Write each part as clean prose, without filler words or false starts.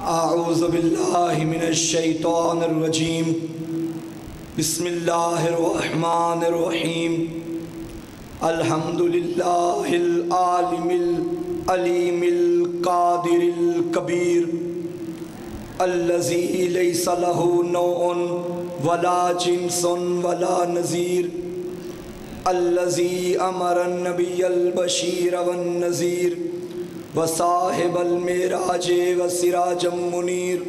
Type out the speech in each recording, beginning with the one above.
اعوذ باللہ من الشیطان الرجیم بسم اللہ الرحمن الرحیم الحمد للہ العالم العلیم القادر الکبیر الذی لیس لہ نوع ولا جنس ولا نظیر الذی امر النبی البشیر والنذیر وصاحب المعراج وسراجا منیر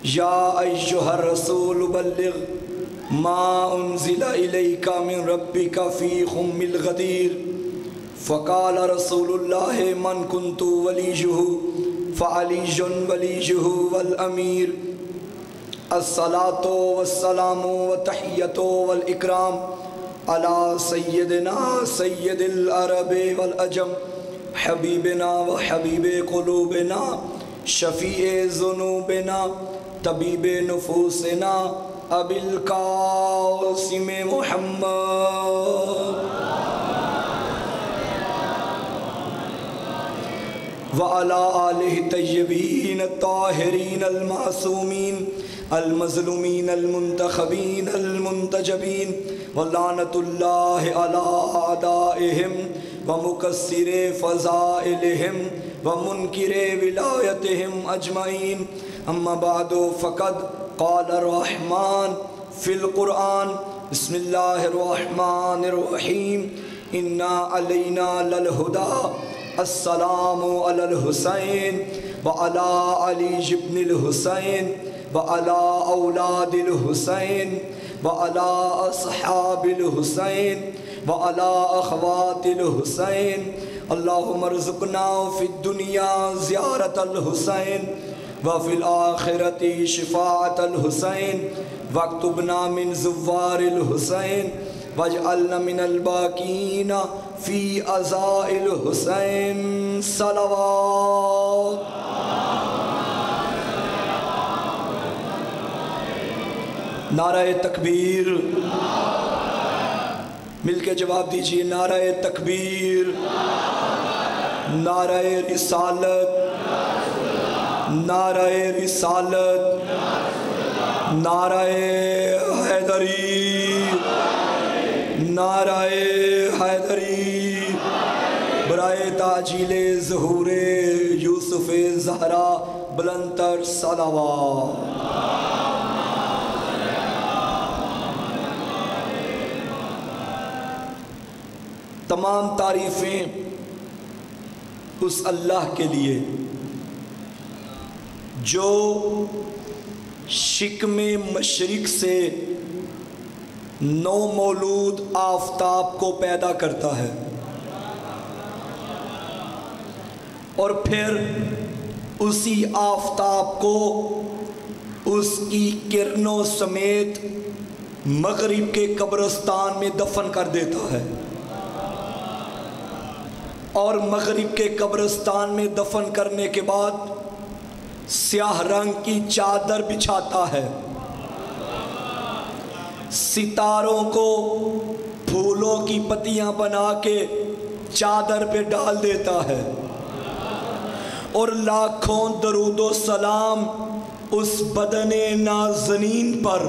یا ایہا الرسول بلغ ما انزل الیک من ربک فی خم الغدیر فقال رسول اللہ من کنت ولیہ فعلی ولیہ والامیر الصلاة والسلام والتحیۃ والاکرام علی سیدنا سید العرب والعجم حبیبنا و حبیب قلوبنا شفیع ذنوبنا طبیب نفوسنا ابی القاسم محمد وعلی آلہ طیبین الطاہرین المعصومین المظلومین المنتخبین المنتجبین ولعنت اللہ علی اعدائہم ومکسر فضائلہم ومنکر ولایتہم اجمعین اما بعد فقد قال الرحمن فی القرآن بسم اللہ الرحمن الرحیم انا علینا للہدی السلام علی الحسین وعلی علی بن الحسین وعلی اولاد الحسین وعلی اصحاب الحسین وعلی اخوات الحسین اللہم ارزقنا فی الدنیا زیارت الحسین وفی الآخرت شفاعت الحسین واکتبنا من زوار الحسین واجعلنا من الباقین فی عزاء الحسین صلوات نعرہ تکبیر مل کے جواب دیجئے نعرہ تکبیر نعرہ رسالت نعرہ رسالت نعرہ حیدری نعرہ حیدری برائے تاجیل ظہور یوسف زہرا بلندتر صلوات تمام تعریفیں اس اللہ کے لیے جو شکم مشرق سے نو مولود آفتاب کو پیدا کرتا ہے اور پھر اسی آفتاب کو اس کی کرنوں سمیت مغرب کے قبرستان میں دفن کر دیتا ہے اور مغرب کے قبرستان میں دفن کرنے کے بعد سیاہ رنگ کی چادر بچھاتا ہے ستاروں کو پھولوں کی پتیاں بنا کے چادر پہ ڈال دیتا ہے اور لاکھوں درود و سلام اس بدن نازنین پر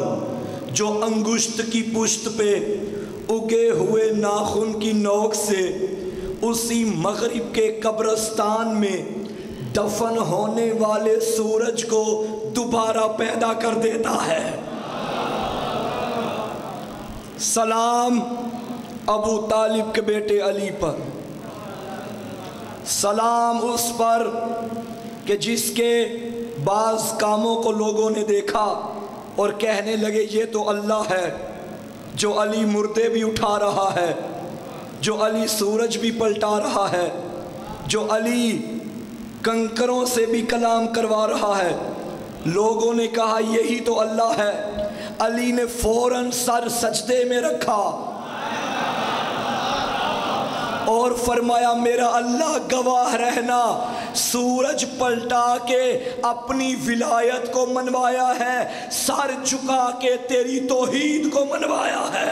جو انگشت کی پشت پہ اگے ہوئے ناخن کی نوک سے اسی مغرب کے قبرستان میں دفن ہونے والے سورج کو دوبارہ پیدا کر دیتا ہے سلام ابو طالب کے بیٹے علی پر سلام اس پر کہ جس کے بعض کاموں کو لوگوں نے دیکھا اور کہنے لگے یہ تو اللہ ہے جو علی مردے بھی اٹھا رہا ہے جو علی سورج بھی پلٹا رہا ہے جو علی کنکروں سے بھی کلام کروا رہا ہے لوگوں نے کہا یہی تو اللہ ہے علی نے فوراً سر سجدے میں رکھا اور فرمایا میرا اللہ گواہ رہنا سورج پلٹا کے اپنی ولایت کو منوایا ہے سر جھکا کے تیری توحید کو منوایا ہے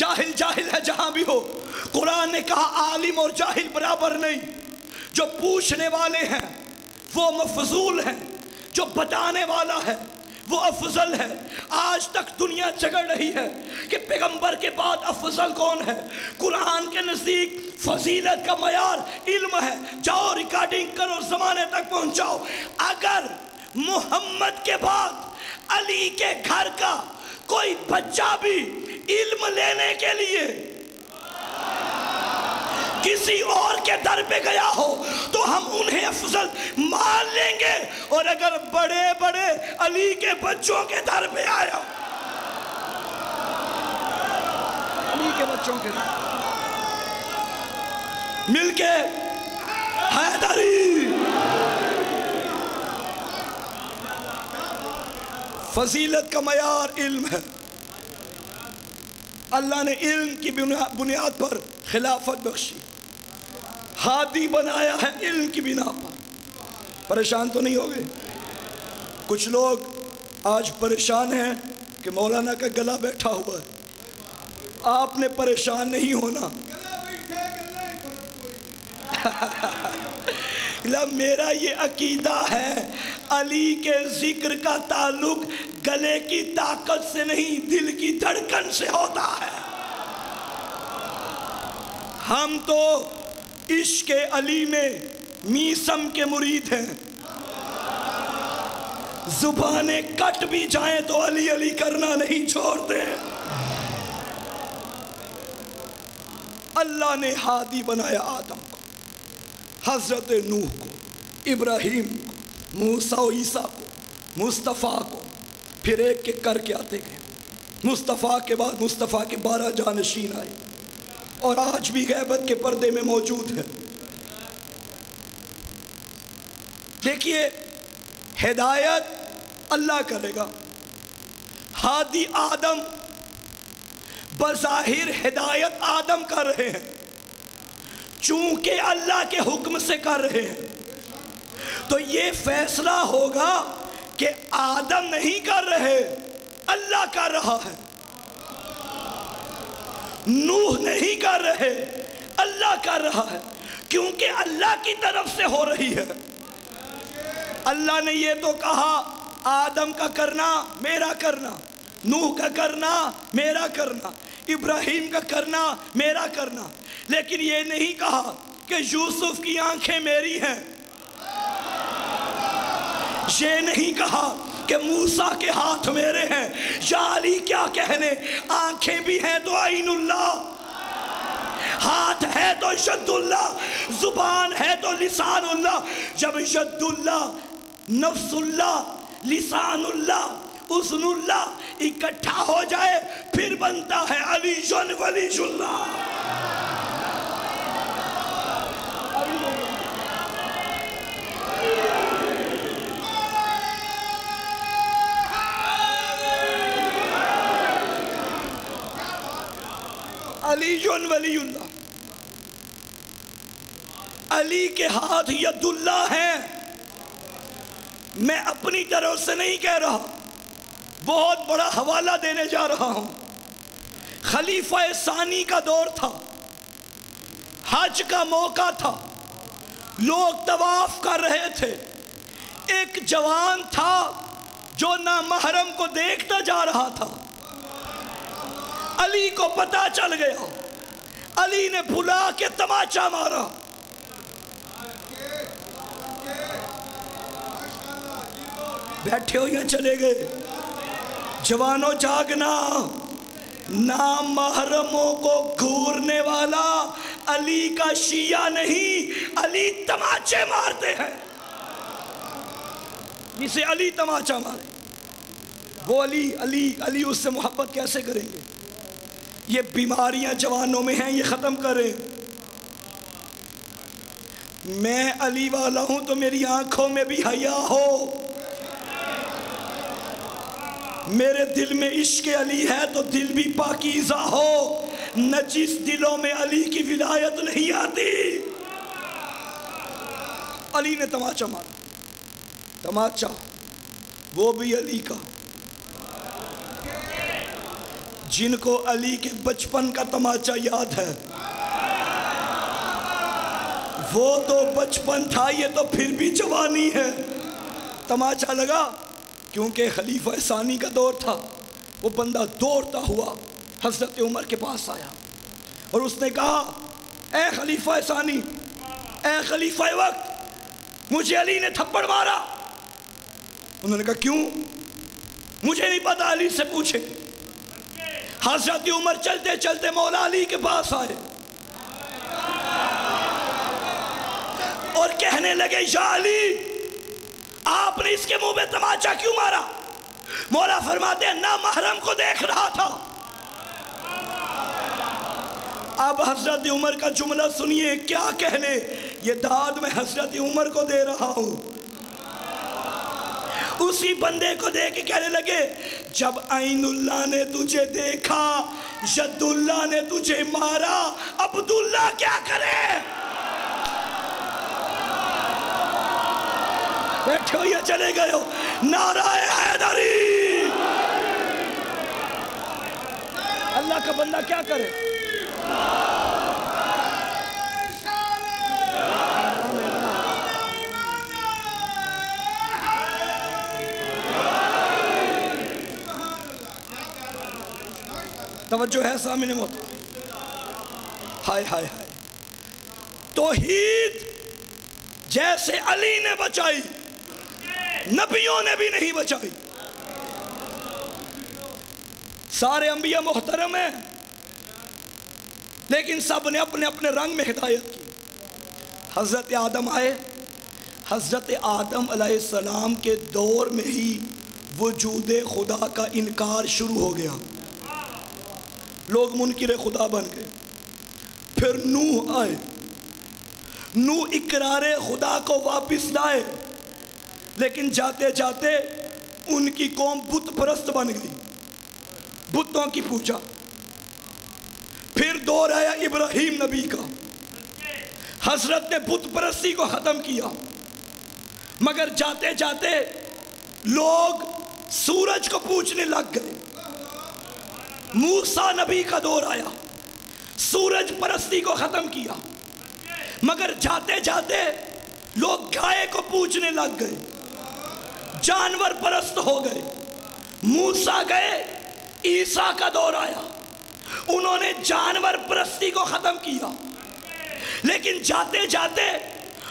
جاہل جاہل ہے جہاں بھی ہو. قرآن نے کہا عالم اور جاہل برابر نہیں. جو پوچھنے والے ہیں وہ مفضول ہیں، جو بتانے والا ہے وہ افضل ہے. آج تک دنیا جھگڑ رہی ہے کہ پیغمبر کے بعد افضل کون ہے. قرآن کے نزدیک فضیلت کا معیار علم ہے. جاؤ ریکارڈنگ کرو، زمانے تک پہنچاؤ. اگر محمد کے بعد علی کے گھر کا کوئی بچہ بھی علم لینے کے لیے کسی اور کے در پہ گیا ہو تو ہم انہیں افضل مان لیں گے. اور اگر بڑے بڑے علی کے بچوں کے در پہ آیا، علی کے بچوں کے در مل کے حیدری. فضیلت کا معیار علم ہے. اللہ نے علم کی بنیاد پر خلافت بخشی، ہادی بنایا ہے علم کی بنا پر. پریشان تو نہیں ہوگے؟ کچھ لوگ آج پریشان ہیں کہ مولانا کا گلا بیٹھا ہوا ہے. آپ نے پریشان نہیں ہونا. میرا یہ عقیدہ ہے علی کے ذکر کا تعلق گلے کی طاقت سے نہیں، دل کی دھڑکن سے ہوتا ہے. ہم تو عشق علی میں میسم کے مرید ہیں. زبانیں کٹ بھی جائیں تو علی علی کرنا نہیں چھوڑتے. اللہ نے ہادی بنایا آدم کو، حضرت نوح کو، ابراہیم کو، موسیٰ و عیسیٰ کو، مصطفیٰ کو. پھر ایک ایک کر کے آتے گئے. مصطفیٰ کے بعد مصطفیٰ کے 12 جانشین آئے اور آج بھی غیبت کے پردے میں موجود ہے. دیکھیے، ہدایت اللہ کرے گا. ہادی آدم، بظاہر ہدایت آدم کر رہے ہیں، چونکہ اللہ کے حکم سے کر رہے ہیں تو یہ فیصلہ ہوگا کہ آدم نہیں کر رہے، اللہ کر رہا ہے. نوح نہیں کر رہے، اللہ کر رہا ہے، کیونکہ اللہ کی طرف سے ہو رہی ہے. اللہ نے یہ تو کہا آدم کا کرنا میرا کرنا، نوح کا کرنا میرا کرنا، ابراہیم کا کرنا میرا کرنا، لیکن یہ نہیں کہا کہ یوسف کی آنکھیں میری ہیں. یہ نہیں کہا کہ موسیٰ کے ہاتھ میرے ہیں. یا علی کیا کہنے، آنکھیں بھی ہیں تو عین اللہ، ہاتھ ہے تو ید اللہ، زبان ہے تو لسان اللہ. جب ید اللہ، نفس اللہ، لسان اللہ، اذن اللہ اکٹھا ہو جائے پھر بنتا ہے علی ولی اللہ. علی ولی اللہ. علی کے ہاتھ ید اللہ ہیں. میں اپنی طرف سے نہیں کہہ رہا، بہت بڑا حوالہ دینے جا رہا ہوں. خلیفہ ثانی کا دور تھا، حج کا موقع تھا، لوگ طواف کر رہے تھے. ایک جوان تھا جو نامحرم کو دیکھتا جا رہا تھا. علی کو پتہ چل گیا، علی نے بلا کے تماچا مارا. بیٹھے ہو یا چلے گئے؟ جوانوں جاگنا. نامحرموں کو گھورنے والا علی کا شیعہ نہیں، علی تماچے مارتے ہیں. جسے علی تماچا مارے وہ علی علی علی، اس سے محبت کیسے کریں گے؟ یہ بیماریاں جوانوں میں ہیں، یہ ختم کریں. میں علی والا ہوں تو میری آنکھوں میں بھی حیا ہو. میرے دل میں عشق علی ہے تو دل بھی پاکیزہ ہو. نجس دلوں میں علی کی ولایت نہیں آتی. علی نے تماچا مارا. تماچا وہ بھی علی کا. جن کو علی کے بچپن کا تماچا یاد ہے، وہ تو بچپن تھا، یہ تو پھر بھی جوانی ہے۔ تماچا لگا کیونکہ خلیفہ ثانی کا دور تھا۔ وہ بندہ دوڑتا ہوا حضرت عمر کے پاس آیا اور اس نے کہا، اے خلیفہ ثانی، اے خلیفہ وقت، مجھے علی نے تھپڑ مارا۔ انہوں نے کہا کیوں؟ مجھے نہیں پتا، علی سے پوچھے۔ حضرت عمر چلتے چلتے مولا علی کے پاس آئے اور کہنے لگے، یا علی، آپ نے اس کے منہ میں تماچا کیوں مارا؟ مولا فرماتے ہیں، نامحرم کو دیکھ رہا تھا۔ اب حضرت عمر کا جملہ سنیے، کیا کہنے، یہ داد میں حضرت عمر کو دے رہا ہوں۔ اسی بندے کو دیکھ کے کہنے لگے، جب عین اللہ نے تجھے دیکھا، ید اللہ نے تجھے مارا، عبداللہ کیا کرے؟ بیٹھے ہو یا چلے گئے ہو؟ نعرہ حیدری! اللہ کا بندہ کیا کرے؟ توجہ ہے سامنے محترم؟ ہائے ہائے ہائے! توحید جیسے علی نے بچائی، نبیوں نے بھی نہیں بچائی۔ سارے انبیاء محترم ہیں، لیکن سب نے اپنے اپنے رنگ میں ہدایت کی۔ حضرت آدم آئے، حضرت آدم علیہ السلام کے دور میں ہی وجود خدا کا انکار شروع ہو گیا، لوگ منکر خدا بن گئے۔ پھر نوح آئے، نوح اقرار خدا کو واپس لائے، لیکن جاتے جاتے ان کی قوم بت پرست بن گئی، بتوں کی پوجا۔ پھر دور آیا ابراہیم نبی کا، حضرت نے بت پرستی کو ختم کیا، مگر جاتے جاتے لوگ سورج کو پوجنے لگ گئے۔ موسیٰ نبی کا دور آیا، سورج پرستی کو ختم کیا، مگر جاتے جاتے لوگ گائے کو پوجنے لگ گئے، جانور پرست ہو گئے۔ موسیٰ گئے، عیسیٰ کا دور آیا، انہوں نے جانور پرستی کو ختم کیا، لیکن جاتے جاتے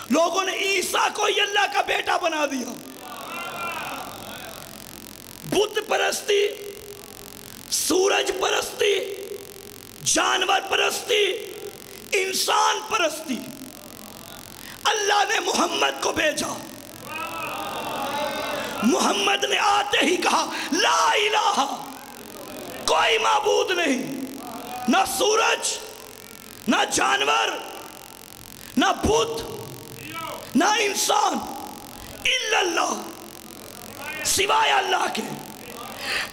لوگوں نے عیسیٰ کو ہی اللہ کا بیٹا بنا دیا۔ بت پرستی، سورج پرستی، جانور پرستی، انسان پرستی۔ اللہ نے محمد کو بھیجا، محمد نے آتے ہی کہا، لا الہ، کوئی معبود نہیں، نہ سورج، نہ جانور، نہ بت، نہ انسان، الا اللہ، سوائے اللہ کے۔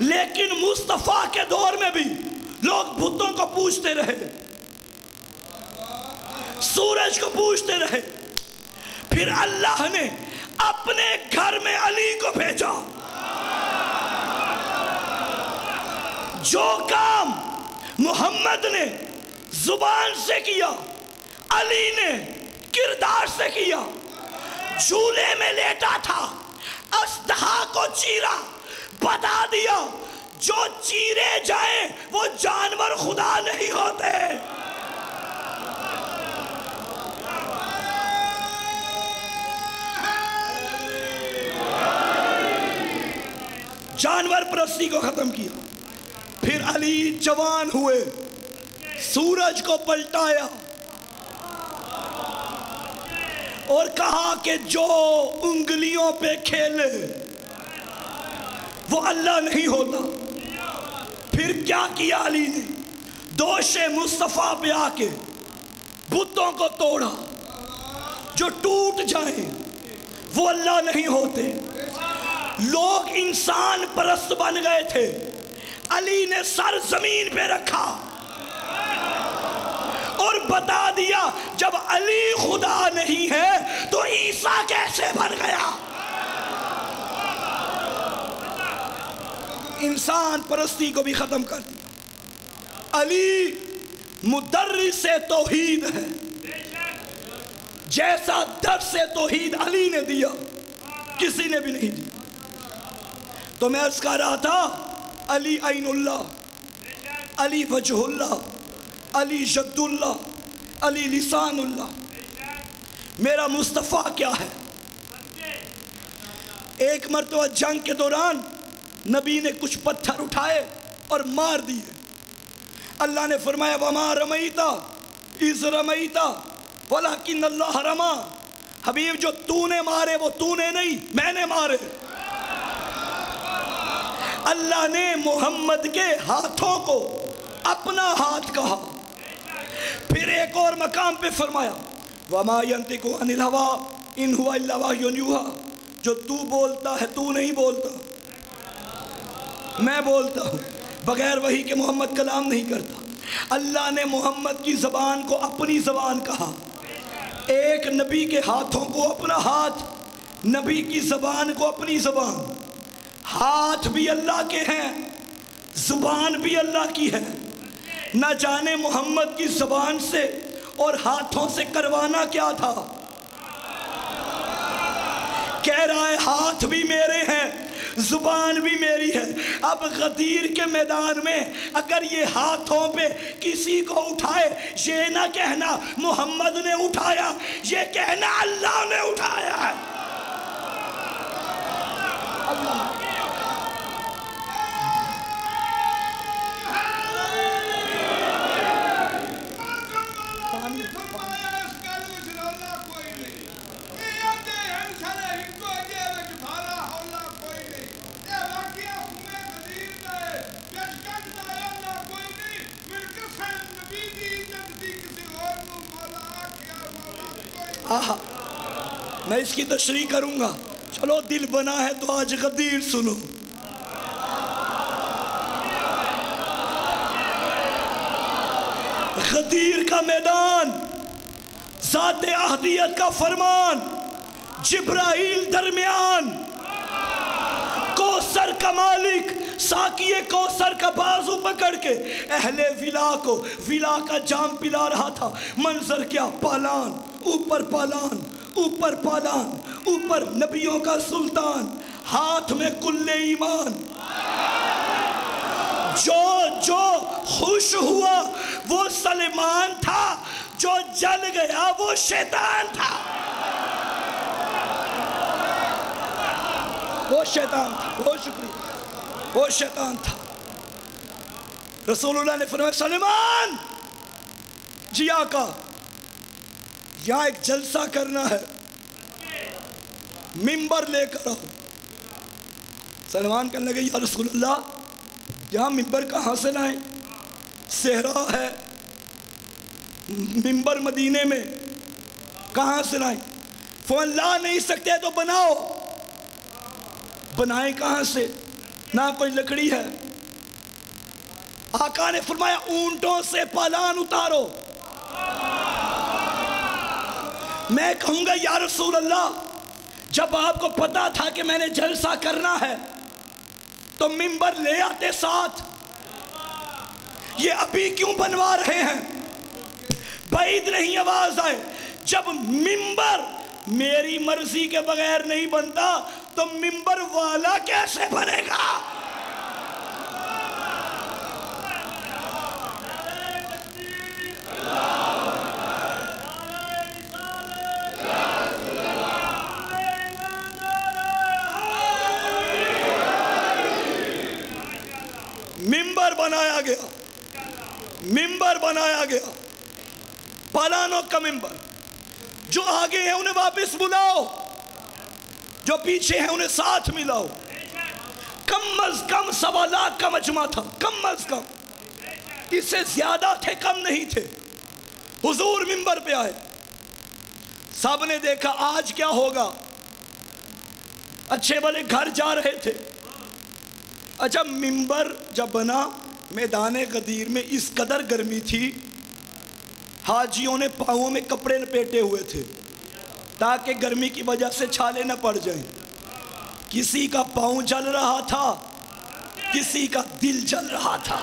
لیکن مصطفیٰ کے دور میں بھی لوگ بتوں کو پوجتے رہے، سورج کو پوجتے رہے۔ پھر اللہ نے اپنے گھر میں علی کو بھیجا۔ جو کام محمد نے زبان سے کیا، علی نے کردار سے کیا۔ جھولے میں لیٹا تھا، اژدہا کو چیرا، بتا دیا جو چیرے جائیں وہ جانور خدا نہیں ہوتے۔ جانور پرستی کو ختم کیا۔ پھر علی جوان ہوئے، سورج کو پلٹایا اور کہا کہ جو انگلیوں پہ کھیلے وہ اللہ نہیں ہوتا۔ پھر کیا کیا علی نے؟ دوش مصطفیٰ پہ آ کے بتوں کو توڑا، جو ٹوٹ جائیں وہ اللہ نہیں ہوتے۔ لوگ انسان پرست بن گئے تھے، علی نے سر زمین پہ رکھا اور بتا دیا جب علی خدا نہیں ہے تو عیسیٰ کیسے بن گیا؟ انسان پرستی کو بھی ختم کر دیا۔ علی مدرس توحید ہے، جیسا درس توحید علی نے دیا کسی نے بھی نہیں دیا۔ تو میں عرض کر رہا تھا علی عین اللہ، علی وجہ اللہ، علی جد اللہ، علی لسان اللہ۔ میرا مصطفیٰ کیا ہے؟ ایک مرتبہ جنگ کے دوران نبی نے کچھ پتھر اٹھائے اور مار دیے۔ اللہ نے فرمایا وما رمیتا اذ رمیتا ولکن اللہ رما، حبیب جو تو نے مارے وہ تو نے نہیں، میں نے مارے۔ اللہ نے محمد کے ہاتھوں کو اپنا ہاتھ کہا۔ پھر ایک اور مقام پہ فرمایا وما ينطق عن الهوى ان هو الا وحی یوحی، جو تو بولتا ہے تو نہیں بولتا، میں بولتا ہوں، بغیر وحی کے محمد کلام نہیں کرتا۔ اللہ نے محمد کی زبان کو اپنی زبان کہا، ایک نبی کے ہاتھوں کو اپنا ہاتھ، نبی کی زبان کو اپنی زبان۔ ہاتھ بھی اللہ کے ہیں، زبان بھی اللہ کی ہے۔ نہ جانے محمد کی زبان سے اور ہاتھوں سے کروانا کیا تھا۔ کہہ رہا ہے ہاتھ بھی میرے ہیں، زبان بھی میری ہے۔ اب غدیر کے میدان میں اگر یہ ہاتھوں پہ کسی کو اٹھائے، یہ نہ کہنا محمد نے اٹھایا، یہ کہنا اللہ نے اٹھایا ہے۔ اللہ میں اس کی تشریح کروں گا، چلو دل بنا ہے تو آج غدیر سنو۔ غدیر کا میدان، ذات احدیت کا فرمان، جبرائیل درمیان، کوثر کا مالک ساقی کوثر کا بازو پکڑ کے اہل ولا کو ولا کا جام پلا رہا تھا۔ منظر کیا؟ پالان اوپر پالان، اوپر پالان، اوپر نبیوں کا سلطان، ہاتھ میں کل ایمان۔ جو خوش ہوا وہ سلمان تھا، جو جل گیا وہ شیطان تھا۔ وہ شیطان تھا، بہت شکریہ، وہ شیطان تھا۔ رسول اللہ نے فرمایا سلمان جی آقا یہاں ایک جلسہ کرنا ہے، ممبر لے کر آؤ۔ سلمان کہنے لگے یا رسول اللہ یہاں ممبر کہاں سے لائیں؟ صحرا ہے، ممبر مدینے میں، کہاں سے لائیں؟ فرمایا لا نہیں سکتے تو بناؤ۔ بنائیں کہاں سے؟ نہ کوئی لکڑی ہے۔ آقا نے فرمایا اونٹوں سے پالان اتارو۔ میں کہوں گا یا رسول اللہ جب آپ کو پتا تھا کہ میں نے جلسہ کرنا ہے تو ممبر لے آتے ساتھ، یہ ابھی کیوں بنوا رہے ہیں؟ بعید نہیں آواز آئے۔ جب ممبر میری مرضی کے بغیر نہیں بنتا تو ممبر والا کیسے بنے گا؟ ممبر بنایا گیا، ممبر بنایا گیا، پالانوں کا ممبر۔ جو آگے ہیں انہیں واپس بلاؤ، جو پیچھے ہیں انہیں ساتھ ملاؤ۔ کم از کم 1.25 لاکھ کا مجمع تھا، کم از کم، اس سے زیادہ تھے کم نہیں تھے۔ حضور ممبر پہ آئے، سب نے دیکھا آج کیا ہوگا، اچھے بھلے گھر جا رہے تھے۔ اچھا ممبر جب بنا میدان غدیر میں اس قدر گرمی تھی، حاجیوں نے پاؤں میں کپڑے لپیٹے ہوئے تھے تاکہ گرمی کی وجہ سے چھالے نہ پڑ جائیں۔ کسی کا پاؤں جل رہا تھا، کسی کا دل جل رہا تھا۔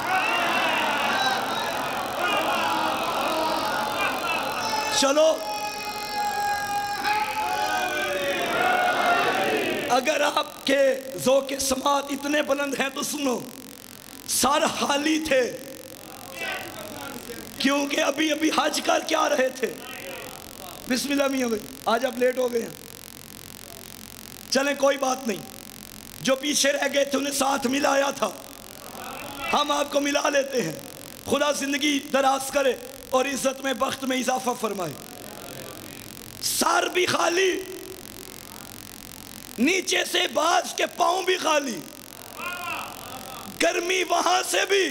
چلو اگر آپ کے ذوق سماعت اتنے بلند ہیں تو سنو، سر خالی تھے کیونکہ ابھی حج کر کیا رہے تھے۔ بسم اللہ میاں بھائی، آج آپ لیٹ ہو گئے ہیں، چلیں کوئی بات نہیں، جو پیچھے رہ گئے تھے انہیں ساتھ ملایا تھا، ہم آپ کو ملا لیتے ہیں۔ خدا زندگی دراز کرے اور عزت میں بخت میں اضافہ فرمائے۔ سر بھی خالی، نیچے سے باز کے پاؤں بھی خالی، گرمی وہاں سے بھی۔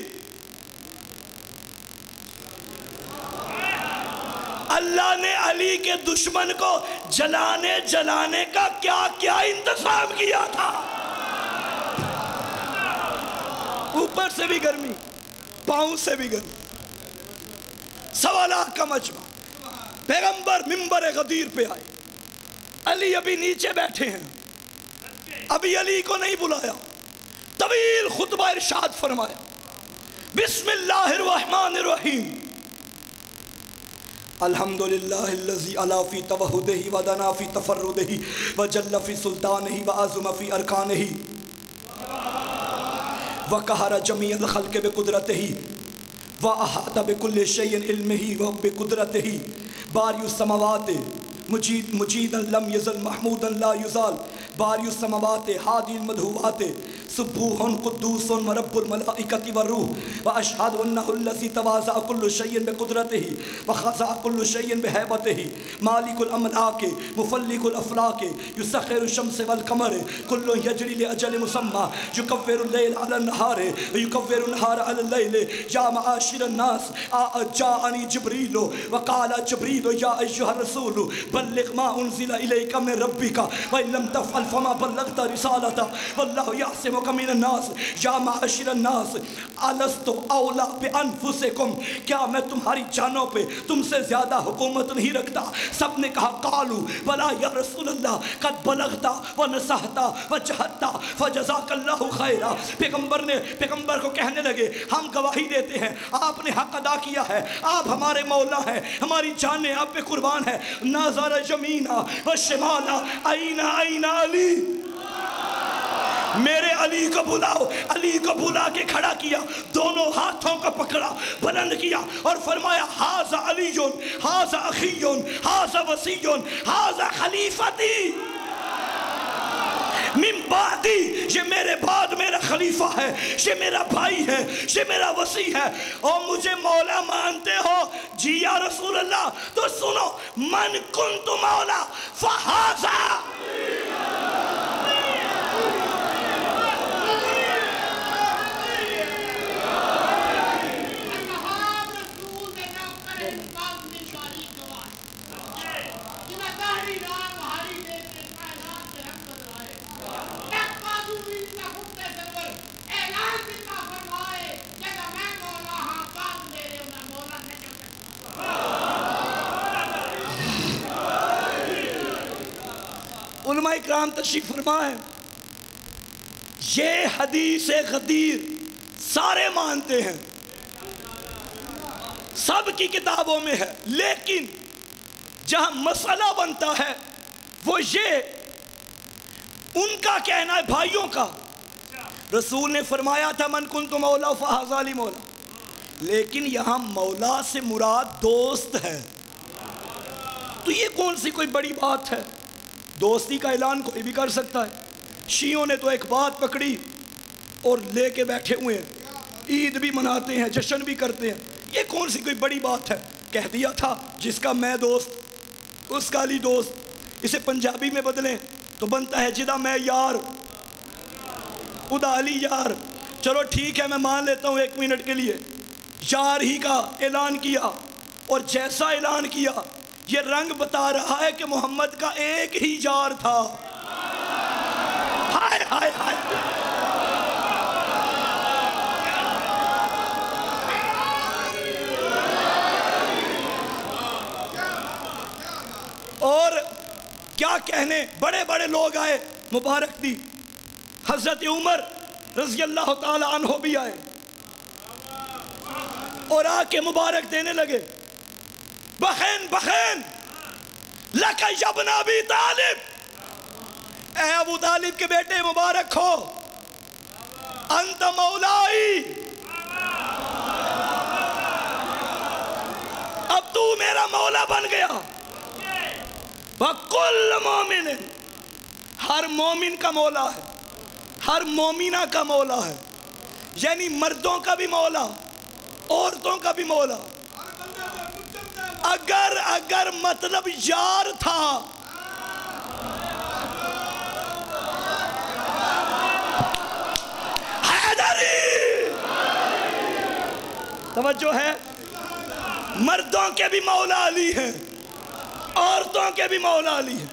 اللہ نے علی کے دشمن کو جلانے کا کیا انتظام کیا تھا۔ اوپر سے بھی گرمی، پاؤں سے بھی گرمی، سوالات کا مجمع۔ پیغمبر منبر غدیر پہ آئے، علی ابھی نیچے بیٹھے ہیں، ابھی علی کو نہیں بلایا، طویل خطبہ ارشاد فرمایا۔ بسم اللہ الرحمن الرحیم، الحمدللہ الذی علا فی توحدہ ودنا فی تفردہ وجل فی سلطانہ وعظم فی ارکانہ وقہر جمیع الخلق بقدرتہ واحاط بکل شیء علمہ وبقدرتہ باری السماوات مجیدا لم یزل محمودا لا یزال باری السماوات ہادی المدھوات سبوح قدوس ورب الملائکۃ والروح واشہد انہ الذی تواضع کل شیء بقدرتہ وخضع کل شیء بہیبتہ مالک الاملاک مفلق الافلاک یسخر الشمس والقمر کل یجری لاجل مسمى یکور اللیل علی النہار ویکور النہار علی اللیل یا معاشر الناس جاءنی جبریل وقال جبریل یا ایھا الرسول بلغ ما انزل الیک من ربک وان لم تفعل فما بلغت رسالتہ واللہ یعصمک من الناس یا معاشر الناس الست اولا بانفسکم، کیا میں تمہاری جانوں پہ تم سے زیادہ حکومت نہیں رکھتا؟ سب نے کہا قالوا بلا یا رسول اللہ قد بلغتا ونصحتا وجہدتا فجزاک اللہ خیرا۔ پیغمبر کو کہنے لگے ہم گواہی دیتے ہیں آپ نے حق ادا کیا ہے، آپ ہمارے مولا ہیں، ہماری جانیں آپ پہ قربان ہے۔ نظر یمینا و شمالا این علی، میرے علی کو بلاؤ۔ علی کو بلا کے کھڑا کیا، دونوں ہاتھوں کو پکڑا، بلند کیا اور فرمایا ھذا علی ھذا اخی ھذا وصی ھذا خلیفتی من بعدی، یہ میرے بعد میرا خلیفہ ہے، یہ میرا بھائی ہے، یہ میرا وصی ہے۔ اور مجھے مولا مانتے ہو؟ جی یا رسول اللہ۔ تو سنو، من کنت مولا فھذا۔ علماء اکرام تشریف فرمائیں، یہ حدیث غدیر سارے مانتے ہیں، سب کی کتابوں میں ہے، لیکن جہاں مسئلہ بنتا ہے وہ یہ ان کا کہنا ہے بھائیوں کا۔ رسول نے فرمایا تھا من کنت مولا فھذا لی مولا، لیکن یہاں مولا سے مراد دوست ہے، تو یہ کون سی کوئی بڑی بات ہے؟ دوستی کا اعلان کوئی بھی کر سکتا ہے۔ شیعوں نے تو ایک بات پکڑی اور لے کے بیٹھے ہوئے ہیں، عید بھی مناتے ہیں، جشن بھی کرتے ہیں، یہ کون سی کوئی بڑی بات ہے؟ کہہ دیا تھا جس کا میں دوست اس کا علی دوست۔ اسے پنجابی میں بدلیں تو بنتا ہے جدہ میں یار ادا علی یار۔ چلو ٹھیک ہے، میں مان لیتا ہوں 1 منٹ کے لیے، یار ہی کا اعلان کیا، اور جیسا اعلان کیا یہ رنگ بتا رہا ہے کہ محمد کا ایک ہی یار تھا۔ ہائے ہائے ہائے، اور کیا کہنے، بڑے بڑے لوگ آئے مبارک دی، حضرت عمر رضی اللہ تعالی عنہ بھی آئے اور آ کے مبارک دینے لگے۔ بخین بخین لک ابن ابی طالب، اے ابو طالب کے بیٹے مبارک ہو، انت مولائی، اب تو میرا مولا بن گیا۔ وَكُلُّ مُؤْمِنٍ، ہر مومن کا مولا ہے، ہر مومنہ کا مولا ہے، یعنی مردوں کا بھی مولا، عورتوں کا بھی مولا۔ اگر مطلب یار تھا، حیدری، توجہ ہے، مردوں کے بھی مولا علی ہیں، عورتوں کے بھی مولا علی ہیں۔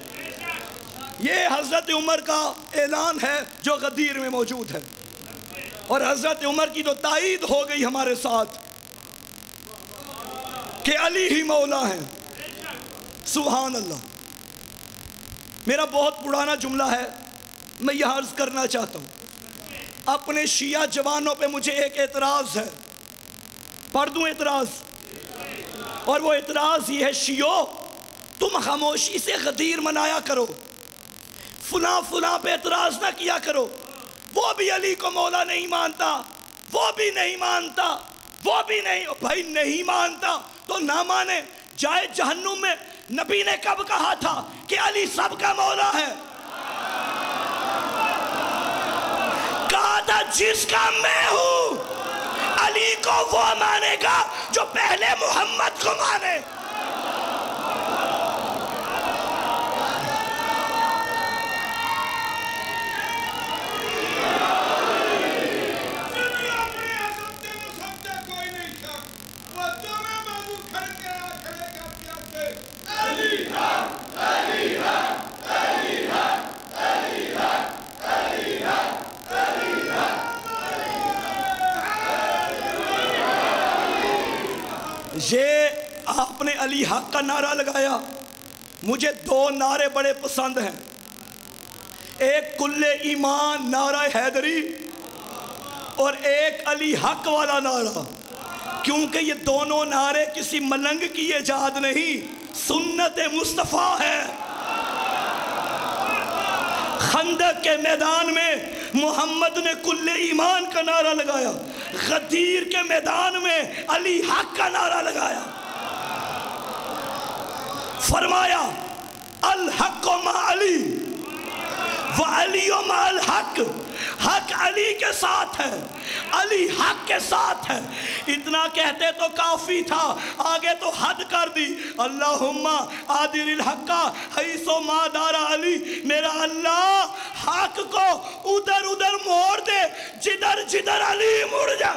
یہ حضرت عمر کا اعلان ہے جو غدیر میں موجود ہے، اور حضرت عمر کی تو تائید ہو گئی ہمارے ساتھ کہ علی ہی مولا ہیں۔ سبحان اللہ۔ میرا بہت پرانا جملہ ہے، میں یہ عرض کرنا چاہتا ہوں، اپنے شیعہ جوانوں پہ مجھے ایک اعتراض ہے، پڑھ دوں اعتراض؟ اور وہ اعتراض یہ ہے، شیعو تم خاموشی سے غدیر منایا کرو، فلاں فلاں پہ اعتراض نہ کیا کرو، وہ بھی علی کو مولا نہیں مانتا، وہ بھی نہیں مانتا، وہ بھی نہیں، بھائی نہیں مانتا تو نہ مانے، جائے جہنم میں۔ نبی نے کب کہا تھا کہ علی سب کا مولا ہے؟ کہا تھا جس کا میں ہوں، علی کو وہ مانے گا جو پہلے محمد کو مانے۔ یہ آپ نے علی حق کا نعرہ لگایا، مجھے دو نعرے بڑے پسند ہیں، ایک کل ایمان نعرہ حیدری اور ایک علی حق والا نعرہ، کیونکہ یہ دونوں نعرے کسی ملنگ کی ایجاد نہیں، سنت مصطفیٰ ہے۔ خندق کے میدان میں محمد نے کل ایمان کا نعرہ لگایا، غدیر کے میدان میں علی حق کا نعرہ لگایا، فرمایا الحق مع علی وعلی مع الحق، حق علی کے ساتھ ہے، علی حق کے ساتھ ہے۔ اتنا کہتے تو کافی تھا، آگے تو حد کر دی، اللہم عادل الحق حیث ما دار علی، میرا اللہ حق کو ادھر ادھر موڑ دے جدھر جدھر علی مڑ جا۔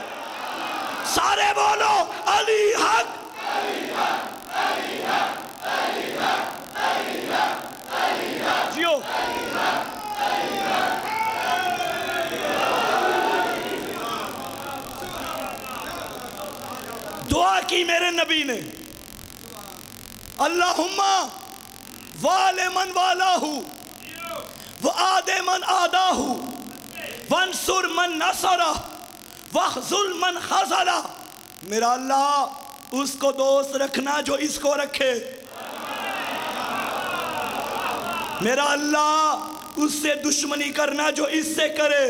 سارے بولو علی حق، علی حق، علی حق، علی حق، علی حق، علی حق، جیو علی حق، علی حق۔ دعا کی میرے نبی نے، اللہم وال من والاہ وآد من آداہ وانصر من نصرہ واخذل من خذلہ، میرا اللہ اس کو دوست رکھنا جو اس کو رکھے، میرا اللہ اس سے دشمنی کرنا جو اس سے کرے،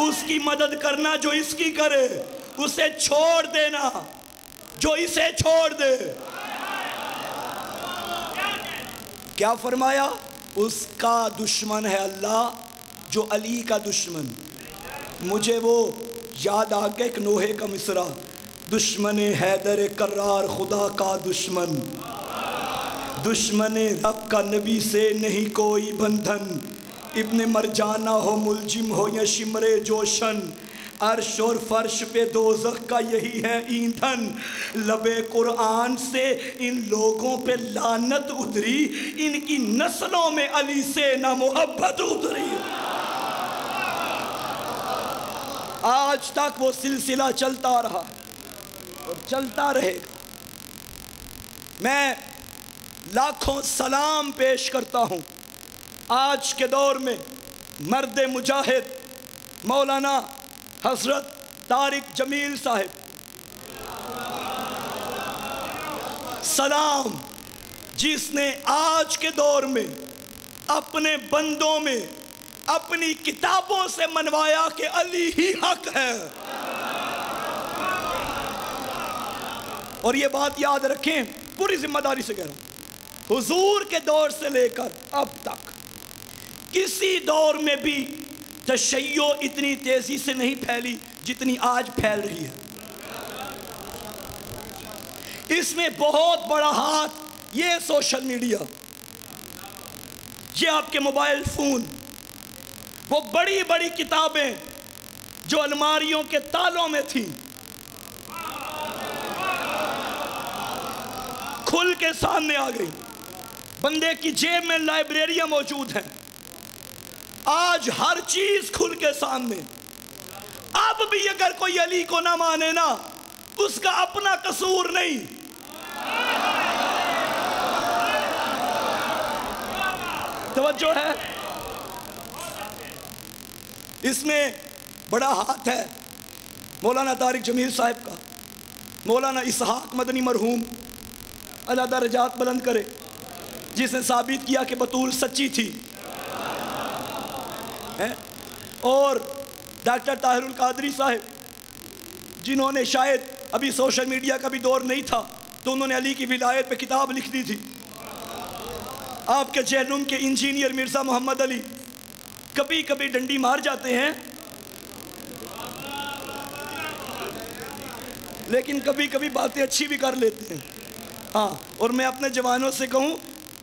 اس کی مدد کرنا جو اس کی کرے، اسے چھوڑ دینا جو اسے چھوڑ دے۔ کیا فرمایا؟ اس کا دشمن ہے اللہ جو علی کا دشمن۔ مجھے وہ یاد آ کے ایک نوحے کا مصرع، دشمن حیدر کرار خدا کا دشمن، دشمن رب کا نبی سے نہیں کوئی بندھن، ابن مرجانہ ہو ملجم ہو یا شمر جوشن، عرش اور فرش پہ دوزخ کا یہی ہے ایندھن، لب قرآن سے ان لوگوں پہ لعنت اتری، ان کی نسلوں میں علی سے نہ محبت اتری۔ آج تک وہ سلسلہ چلتا رہا اور چلتا رہے گا۔ میں لاکھوں سلام پیش کرتا ہوں آج کے دور میں مرد مجاہد مولانا حضرت طارق جمیل صاحب، سلام جس نے آج کے دور میں اپنے بندوں میں اپنی کتابوں سے منوایا کہ علی ہی حق ہے. اور یہ بات یاد رکھیں, پوری ذمہ داری سے کہہ رہا ہوں, حضور کے دور سے لے کر اب تک کسی دور میں بھی تشیع اتنی تیزی سے نہیں پھیلی جتنی آج پھیل رہی ہے. اس میں بہت بڑا ہاتھ یہ سوشل میڈیا, یہ آپ کے موبائل فون, وہ بڑی بڑی کتابیں جو الماریوں کے تالوں میں تھیں کھل کے سامنے آ گئی. بندے کی جیب میں لائبریریاں موجود ہیں, آج ہر چیز کھل کے سامنے. اب بھی اگر کوئی علی کو نہ مانے نا, اس کا اپنا قصور نہیں. توجہ ہے, اس میں بڑا ہاتھ ہے مولانا طارق جمیل صاحب کا, مولانا اسحاق مدنی مرحوم اللہ درجات بلند کرے, جس نے ثابت کیا کہ بطول سچی تھی, اور ڈاکٹر طاہر القادری صاحب جنہوں نے شاید ابھی سوشل میڈیا کا بھی دور نہیں تھا تو انہوں نے علی کی ولایت پہ کتاب لکھ دی تھی. آپ کے جہنم کے انجینئر مرزا محمد علی کبھی کبھی ڈنڈی مار جاتے ہیں, لیکن کبھی کبھی باتیں اچھی بھی کر لیتے ہیں. ہاں, اور میں اپنے جوانوں سے کہوں,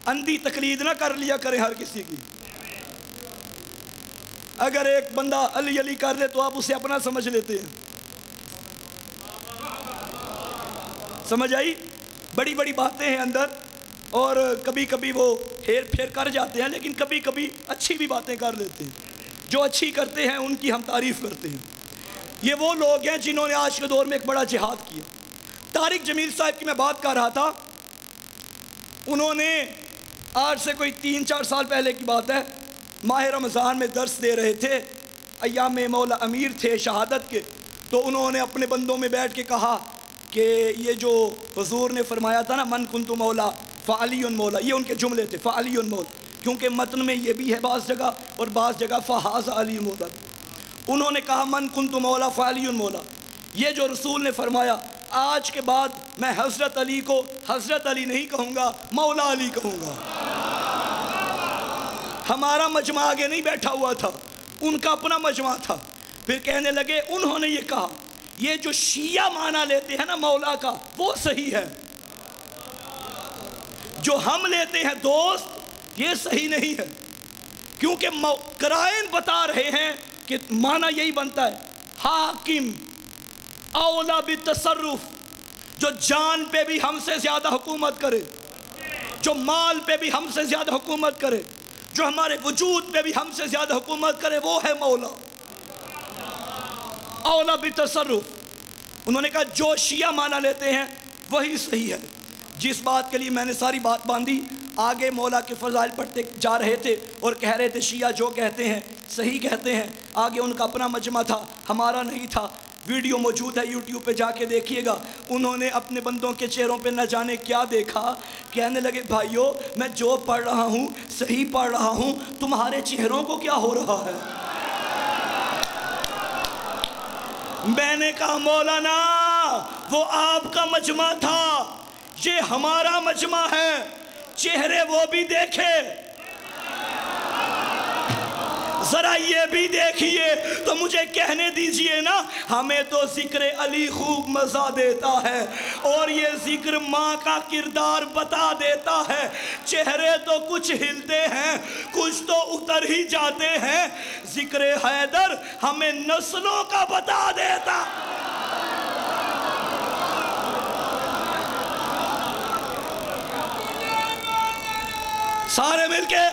اندھی تقلید نہ کر لیا کریں ہر کسی کی. اگر ایک بندہ علی علی کر لے تو آپ اسے اپنا سمجھ لیتے ہیں. سمجھ آئی؟ بڑی بڑی باتیں ہیں اندر, اور کبھی کبھی وہ ہیر پھیر کر جاتے ہیں, لیکن کبھی کبھی اچھی بھی باتیں کر لیتے ہیں. جو اچھی کرتے ہیں ان کی ہم تعریف کرتے ہیں. یہ وہ لوگ ہیں جنہوں نے آج کے دور میں ایک بڑا جہاد کیا. طارق جمیل صاحب کی میں بات کر رہا تھا, انہوں نے آج سے کوئی 3-4 سال پہلے کی بات ہے, ماہ رمضان میں درس دے رہے تھے, ایام مولا امیر تھے شہادت کے, تو انہوں نے اپنے بندوں میں بیٹھ کے کہا کہ یہ جو حضور نے فرمایا تھا نا من کنت مولا فعلی مولا, یہ ان کے جملے تھے, فعلی مولا, کیونکہ متن میں یہ بھی ہے بعض جگہ اور بعض جگہ فہذا علی مولا. انہوں نے کہا من کنت مولا فعلی مولا, یہ جو رسول نے فرمایا, آج کے بعد میں حضرت علی کو حضرت علی نہیں کہوں گا, مولا علی کہوں گا. ہمارا مجمع آگے نہیں بیٹھا ہوا تھا, ان کا اپنا مجمع تھا. پھر کہنے لگے انہوں نے یہ کہا, یہ جو شیعہ معنی لیتے ہیں نا مولا کا, وہ صحیح ہے, جو ہم لیتے ہیں دوست یہ صحیح نہیں ہے, کیونکہ قرائن بتا رہے ہیں کہ معنی یہی بنتا ہے حاکم اولا بالتصرف, جو جان پہ بھی ہم سے زیادہ حکومت کرے, جو مال پہ بھی ہم سے زیادہ حکومت کرے, جو ہمارے وجود پہ بھی ہم سے زیادہ حکومت کرے, وہ ہے مولا اولا بالتصرف. انہوں نے کہا جو شیعہ معنی لیتے ہیں وہی صحیح ہے. جس بات کے لیے میں نے ساری بات باندھی, آگے مولا کے فضائل پڑھتے جا رہے تھے اور کہہ رہے تھے شیعہ جو کہتے ہیں صحیح کہتے ہیں. آگے ان کا اپنا مجمع تھا, ہمارا نہیں تھا. ویڈیو موجود ہے یوٹیوب پہ, جا کے دیکھیے گا. انہوں نے اپنے بندوں کے چہروں پہ نہ جانے کیا دیکھا, کہنے لگے بھائیو میں جو پڑھ رہا ہوں صحیح پڑھ رہا ہوں, تمہارے چہروں کو کیا ہو رہا ہے. میں نے کہا مولانا وہ آپ کا مجمع تھا, یہ ہمارا مجمع ہے, چہرے وہ بھی دیکھے, ذرا یہ بھی دیکھیے. تو مجھے کہنے دیجئے نا, ہمیں تو ذکر علی خوب مزہ دیتا ہے, اور یہ ذکر ماں کا کردار بتا دیتا ہے. چہرے تو کچھ ہلتے ہیں, کچھ تو اتر ہی جاتے ہیں. ذکر حیدر ہمیں نسلوں کا بتا دیتا. سارے مل کے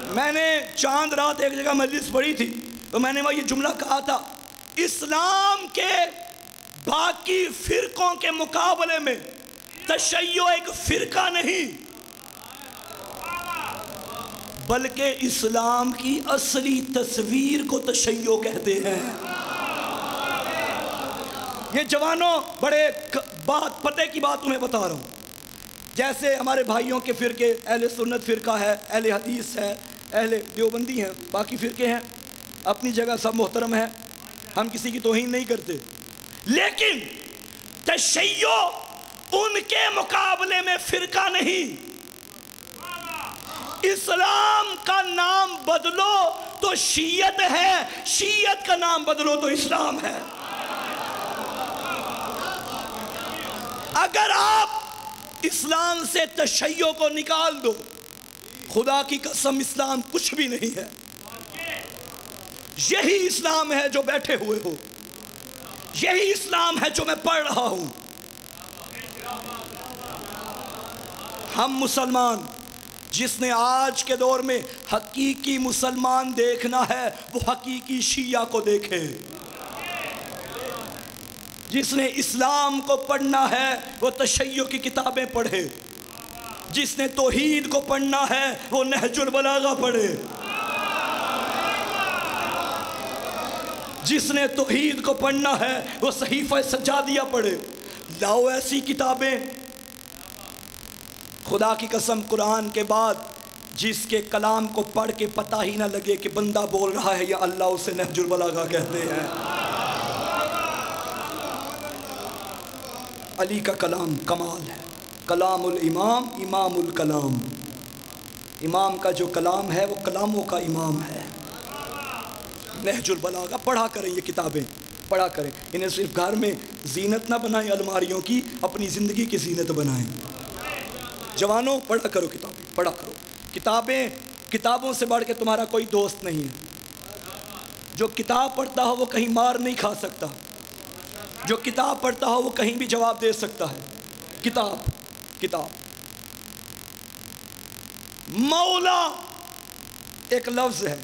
میں نے چاند رات ایک جگہ مجلس پڑھی تھی, تو میں نے وہاں یہ جملہ کہا تھا، اسلام کے باقی فرقوں کے مقابلے میں تشیع ایک فرقہ نہیں، بلکہ اسلام کی اصلی تصویر کو تشیع کہتے ہیں۔ یہ جوانوں بڑے بات پتے کی بات تمہیں بتا رہا ہوں، جیسے ہمارے بھائیوں کے فرقے، اہل سنت فرقہ ہے، اہل حدیث ہے، اہل دیوبندی ہیں، باقی فرقے ہیں، اپنی جگہ سب محترم ہیں، ہم کسی کی توہین نہیں کرتے، لیکن تشیع ان کے مقابلے میں فرقہ نہیں۔ اسلام کا نام بدلو تو شیعت ہے، شیعت کا نام بدلو تو اسلام ہے۔ اگر آپ اسلام سے تشیع کو نکال دو، خدا کی قسم اسلام کچھ بھی نہیں ہے۔ یہی اسلام ہے جو بیٹھے ہوئے ہو، یہی اسلام ہے جو میں پڑھ رہا ہوں۔ ہم مسلمان، جس نے آج کے دور میں حقیقی مسلمان دیکھنا ہے وہ حقیقی شیعہ کو دیکھے، جس نے اسلام کو پڑھنا ہے وہ تشیع کی کتابیں پڑھے، جس نے توحید کو پڑھنا ہے وہ نہج البلاغہ پڑھے، جس نے توحید کو پڑھنا ہے وہ صحیفہ سجادیہ پڑھے۔ لاؤ ایسی کتابیں۔ خدا کی قسم قرآن کے بعد جس کے کلام کو پڑھ کے پتہ ہی نہ لگے کہ بندہ بول رہا ہے یا اللہ، اسے نہج البلاغہ کہتے ہیں۔ علی کا کلام کمال ہے، کلام الامام امام الکلام، امام کا جو کلام ہے وہ کلاموں کا امام ہے۔ نہج البلاغہ پڑھا کریں، یہ کتابیں پڑھا کریں، انہیں صرف گھر میں زینت نہ بنائیں الماریوں کی، اپنی زندگی کی زینت بنائیں۔ جوانوں پڑھا کرو کتابیں، پڑھا کرو کتابیں، کتابوں سے بڑھ کے تمہارا کوئی دوست نہیں ہے۔ جو کتاب پڑھتا ہو وہ کہیں مار نہیں کھا سکتا، جو کتاب پڑھتا ہو وہ کہیں بھی جواب دے سکتا ہے۔ کتاب کتاب مولا ایک لفظ ہے،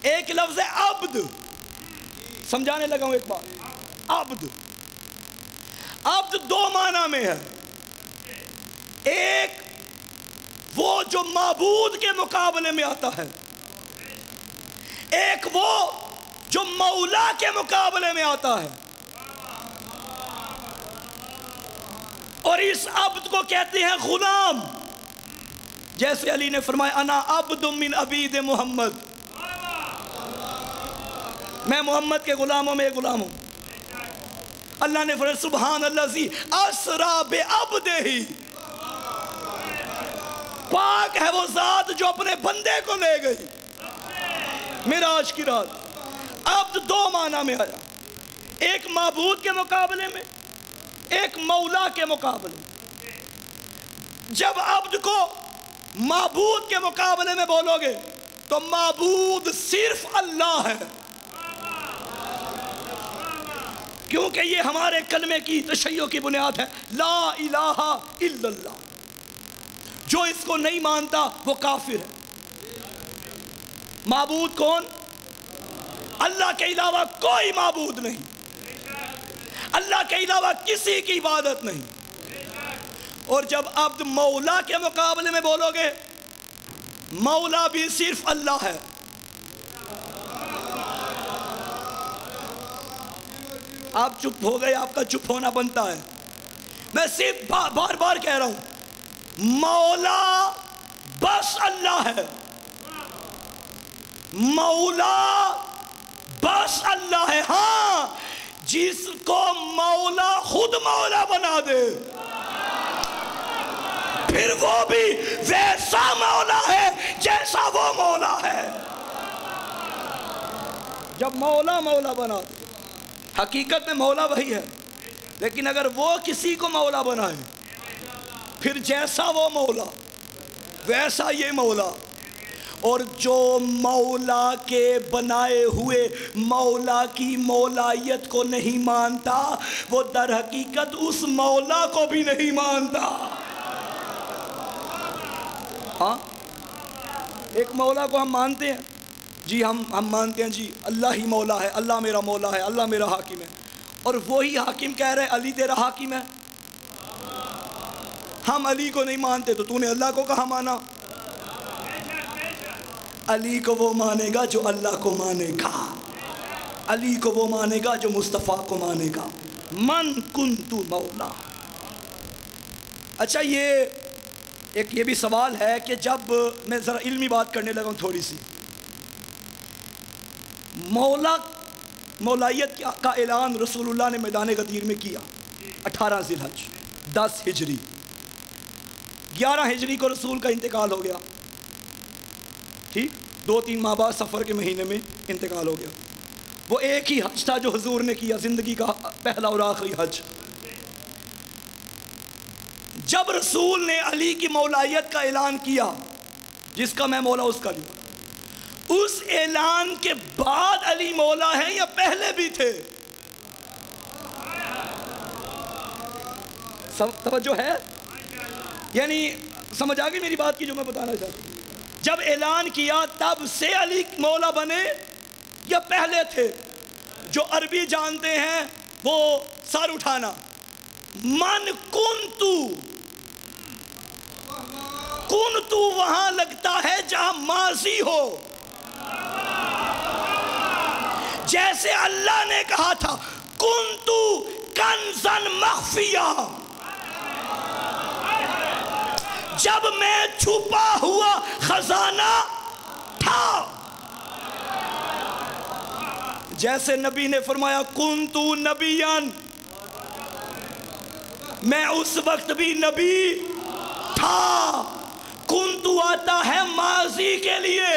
ایک لفظ ہے عبد، سمجھانے لگا ہوں ایک بات۔ عبد دو معنی میں ہے، ایک وہ جو معبود کے مقابلے میں آتا ہے، ایک وہ جو مولا کے مقابلے میں آتا ہے، اور اس عبد کو کہتے ہیں غلام۔ جیسے علی نے فرمایا انا عبد من عبید محمد، میں محمد کے غلاموں میں ایک غلام ہوں۔ اللہ نے فرمایا سبحان الذی اسریٰ بعبدہ، پاک ہے وہ ذات جو اپنے بندے کو لے گئی معراج کی رات۔ عبد دو معنی میں آیا، ایک معبود کے مقابلے میں، ایک مولا کے مقابلے میں۔ جب عبد کو معبود کے مقابلے میں بولو گے تو معبود صرف اللہ ہے، کیونکہ یہ ہمارے کلمے کی تشیع کی بنیاد ہے، لا الہ الا اللہ۔ جو اس کو نہیں مانتا وہ کافر ہے۔ معبود کون؟ اللہ کے علاوہ کوئی معبود نہیں، اللہ کے علاوہ کسی کی عبادت نہیں۔ اور جب عبد مولا کے مقابلے میں بولو گے، مولا بھی صرف اللہ ہے۔ آپ چپ ہو گئے، آپ کا چپ ہونا بنتا ہے۔ میں صرف بار بار کہہ رہا ہوں، مولا بس اللہ ہے، مولا بس اللہ ہے۔ ہاں، جس کو مولا خود مولا بنا دے پھر وہ بھی ویسا مولا ہے جیسا وہ مولا ہے۔ جب مولا مولا بنا دے، حقیقت میں مولا وہی ہے، لیکن اگر وہ کسی کو مولا بنائے پھر جیسا وہ مولا ویسا یہ مولا۔ اور جو مولا کے بنائے ہوئے مولا کی مولایت کو نہیں مانتا وہ در حقیقت اس مولا کو بھی نہیں مانتا۔ ہاں، ایک مولا کو ہم مانتے ہیں، جی ہم مانتے ہیں جی اللہ ہی مولا ہے، اللہ میرا مولا ہے، اللہ میرا حاکم ہے، اور وہی حاکم کہہ رہے علی تیرا حاکم ہے۔ ہم علی کو نہیں مانتے تو تو نے اللہ کو کہاں مانا؟ علی کو وہ مانے گا جو اللہ کو مانے گا، علی کو وہ مانے گا جو مصطفیٰ کو مانے گا۔ من کنت مولا۔ اچھا یہ بھی سوال ہے کہ جب میں ذرا علمی بات کرنے لگا ہوں تھوڑی سی، مولائیت کا اعلان رسول اللہ نے میدان غدیر میں کیا 18 ذی الحج 10 ہجری، 11 ہجری کو رسول کا انتقال ہو گیا، ٹھیک، 2-3 ماہ بعد سفر کے مہینے میں انتقال ہو گیا۔ وہ ایک ہی حج تھا جو حضور نے کیا، زندگی کا پہلا اور آخری حج۔ جب رسول نے علی کی مولائیت کا اعلان کیا، جس کا میں مولا اس کا نہیں، اس اعلان کے بعد علی مولا ہے یا پہلے بھی تھے؟ توجہ ہے؟ یعنی سمجھ آگئی میری بات کی جو میں بتانا چاہتا ہوں؟ جب اعلان کیا تب سے علی مولا بنے یا پہلے تھے؟ جو عربی جانتے ہیں وہ سر اٹھانا۔ من کنتو، کنتو وہاں لگتا ہے جہاں ماضی ہو، جیسے اللہ نے کہا تھا کنتو کنزن مخفیہ، جب میں چھپا ہوا خزانہ تھا، جیسے نبی نے فرمایا کنتو نبیان، میں اس وقت بھی نبی تھا۔ کنتو آتا ہے ماضی کے لیے،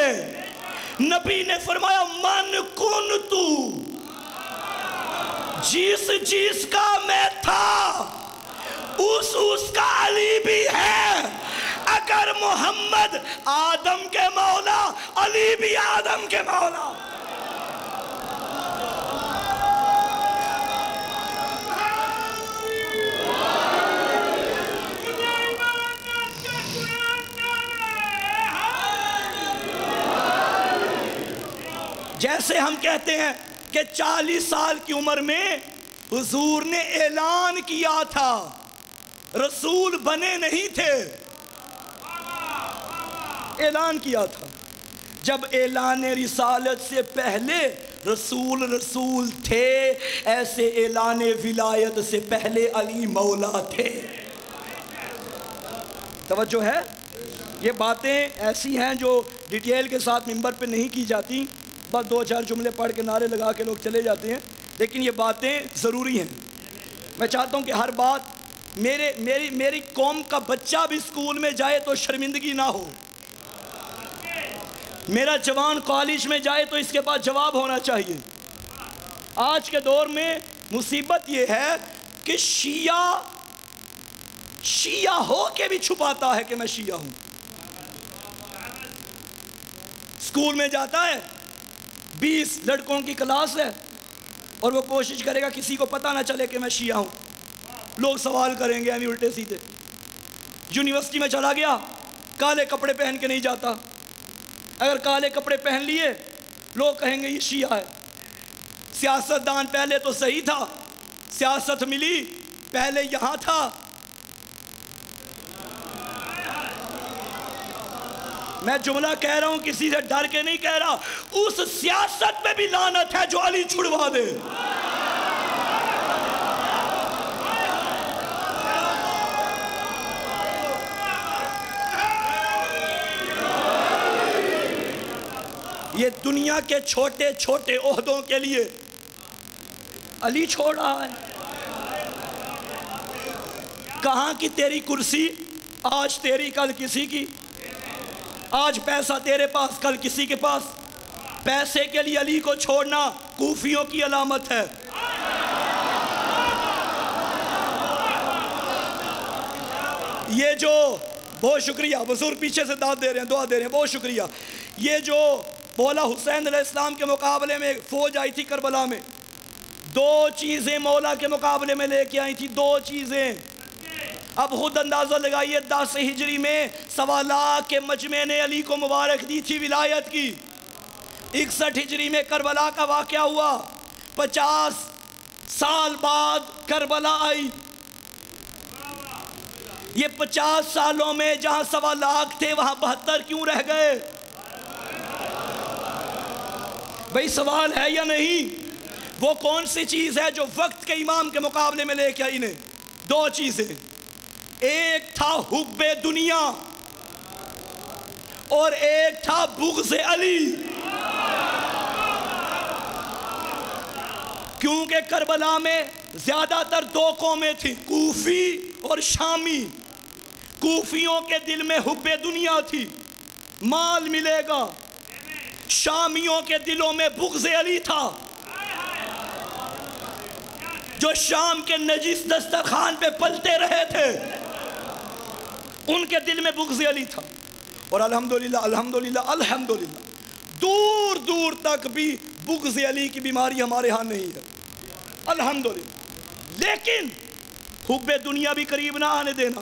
نبی نے فرمایا من کنتو، جس کا میں تھا اس کا علی بھی ہے۔ اگر محمد آدم کے مولا، علی بھی آدم کے مولا۔ جیسے ہم کہتے ہیں کہ 40 سال کی عمر میں حضور نے اعلان کیا تھا، رسول بنے نہیں تھے، اعلان کیا تھا۔ جب اعلان رسالت سے پہلے رسول تھے، ایسے اعلان ولایت سے پہلے علی مولا تھے۔ توجہ ہے؟ یہ باتیں ایسی ہیں جو ڈیٹیل کے ساتھ ممبر پہ نہیں کی جاتی، بس 2-4 جملے پڑھ کے نعرے لگا کے لوگ چلے جاتے ہیں، لیکن یہ باتیں ضروری ہیں۔ میں چاہتا ہوں کہ ہر بات میری قوم کا بچہ بھی اسکول میں جائے تو شرمندگی نہ ہو، میرا جوان کالج میں جائے تو اس کے پاس جواب ہونا چاہیے۔ آج کے دور میں مصیبت یہ ہے کہ شیعہ ہو کے بھی چھپاتا ہے کہ میں شیعہ ہوں۔ اسکول میں جاتا ہے، 20 لڑکوں کی کلاس ہے، اور وہ کوشش کرے گا کسی کو پتہ نہ چلے کہ میں شیعہ ہوں۔ لوگ سوال کریں گے الٹے سیدھے۔ یونیورسٹی میں چلا گیا، کالے کپڑے پہن کے نہیں جاتا، اگر کالے کپڑے پہن لیے لوگ کہیں گے یہ شیعہ ہے۔ سیاستدان پہلے تو صحیح تھا، سیاست ملی، پہلے یہاں تھا۔ میں جملہ کہہ رہا ہوں کسی سے ڈر کے نہیں کہہ رہا، اس سیاست میں بھی لعنت ہے جو علی چھڑوا دے۔ یہ دنیا کے چھوٹے چھوٹے عہدوں کے لیے علی چھوڑ رہا ہے۔ کہاں کی تیری کرسی، آج تیری کل کسی کی، آج پیسہ تیرے پاس کل کسی کے پاس۔ پیسے کے لیے علی کو چھوڑنا کوفیوں کی علامت ہے۔ یہ جو بہت شکریہ، بزرگ پیچھے سے داد دے رہے ہیں، دعا دے رہے ہیں، بہت شکریہ۔ یہ جو مولا حسین علیہ السلام کے مقابلے میں فوج آئی تھی کربلا میں، 2 چیزیں مولا کے مقابلے میں لے کے آئی تھی، 2 چیزیں۔ اب خود اندازہ لگائیے 10 ہجری میں 1.25 لاکھ کے مجمع نے علی کو مبارک دی تھی ولایت کی، 61 ہجری میں کربلا کا واقعہ ہوا، 50 سال بعد کربلا آئی۔ یہ 50 سالوں میں جہاں 1.25 لاکھ تھے وہاں 72 کیوں رہ گئے؟ بھئی سوال ہے یا نہیں؟ وہ کون سی چیز ہے جو وقت کے امام کے مقابلے میں لے کے آئی نے؟ 2 چیزیں، ایک تھا حب دنیا اور ایک تھا بغض علی۔ کیونکہ کربلا میں زیادہ تر 2 قومیں تھیں، کوفی اور شامی۔ کوفیوں کے دل میں حب دنیا تھی، مال ملے گا، شامیوں کے دلوں میں بغض علی تھا۔ جو شام کے نجس دسترخوان پہ پلتے رہے تھے ان کے دل میں بغض علی تھا۔ اور الحمدللہ الحمدللہ الحمدللہ دور دور تک بھی بغض علی کی بیماری ہمارے ہاں نہیں ہے، الحمدللہ۔ لیکن حب دنیا بھی قریب نہ آنے دینا۔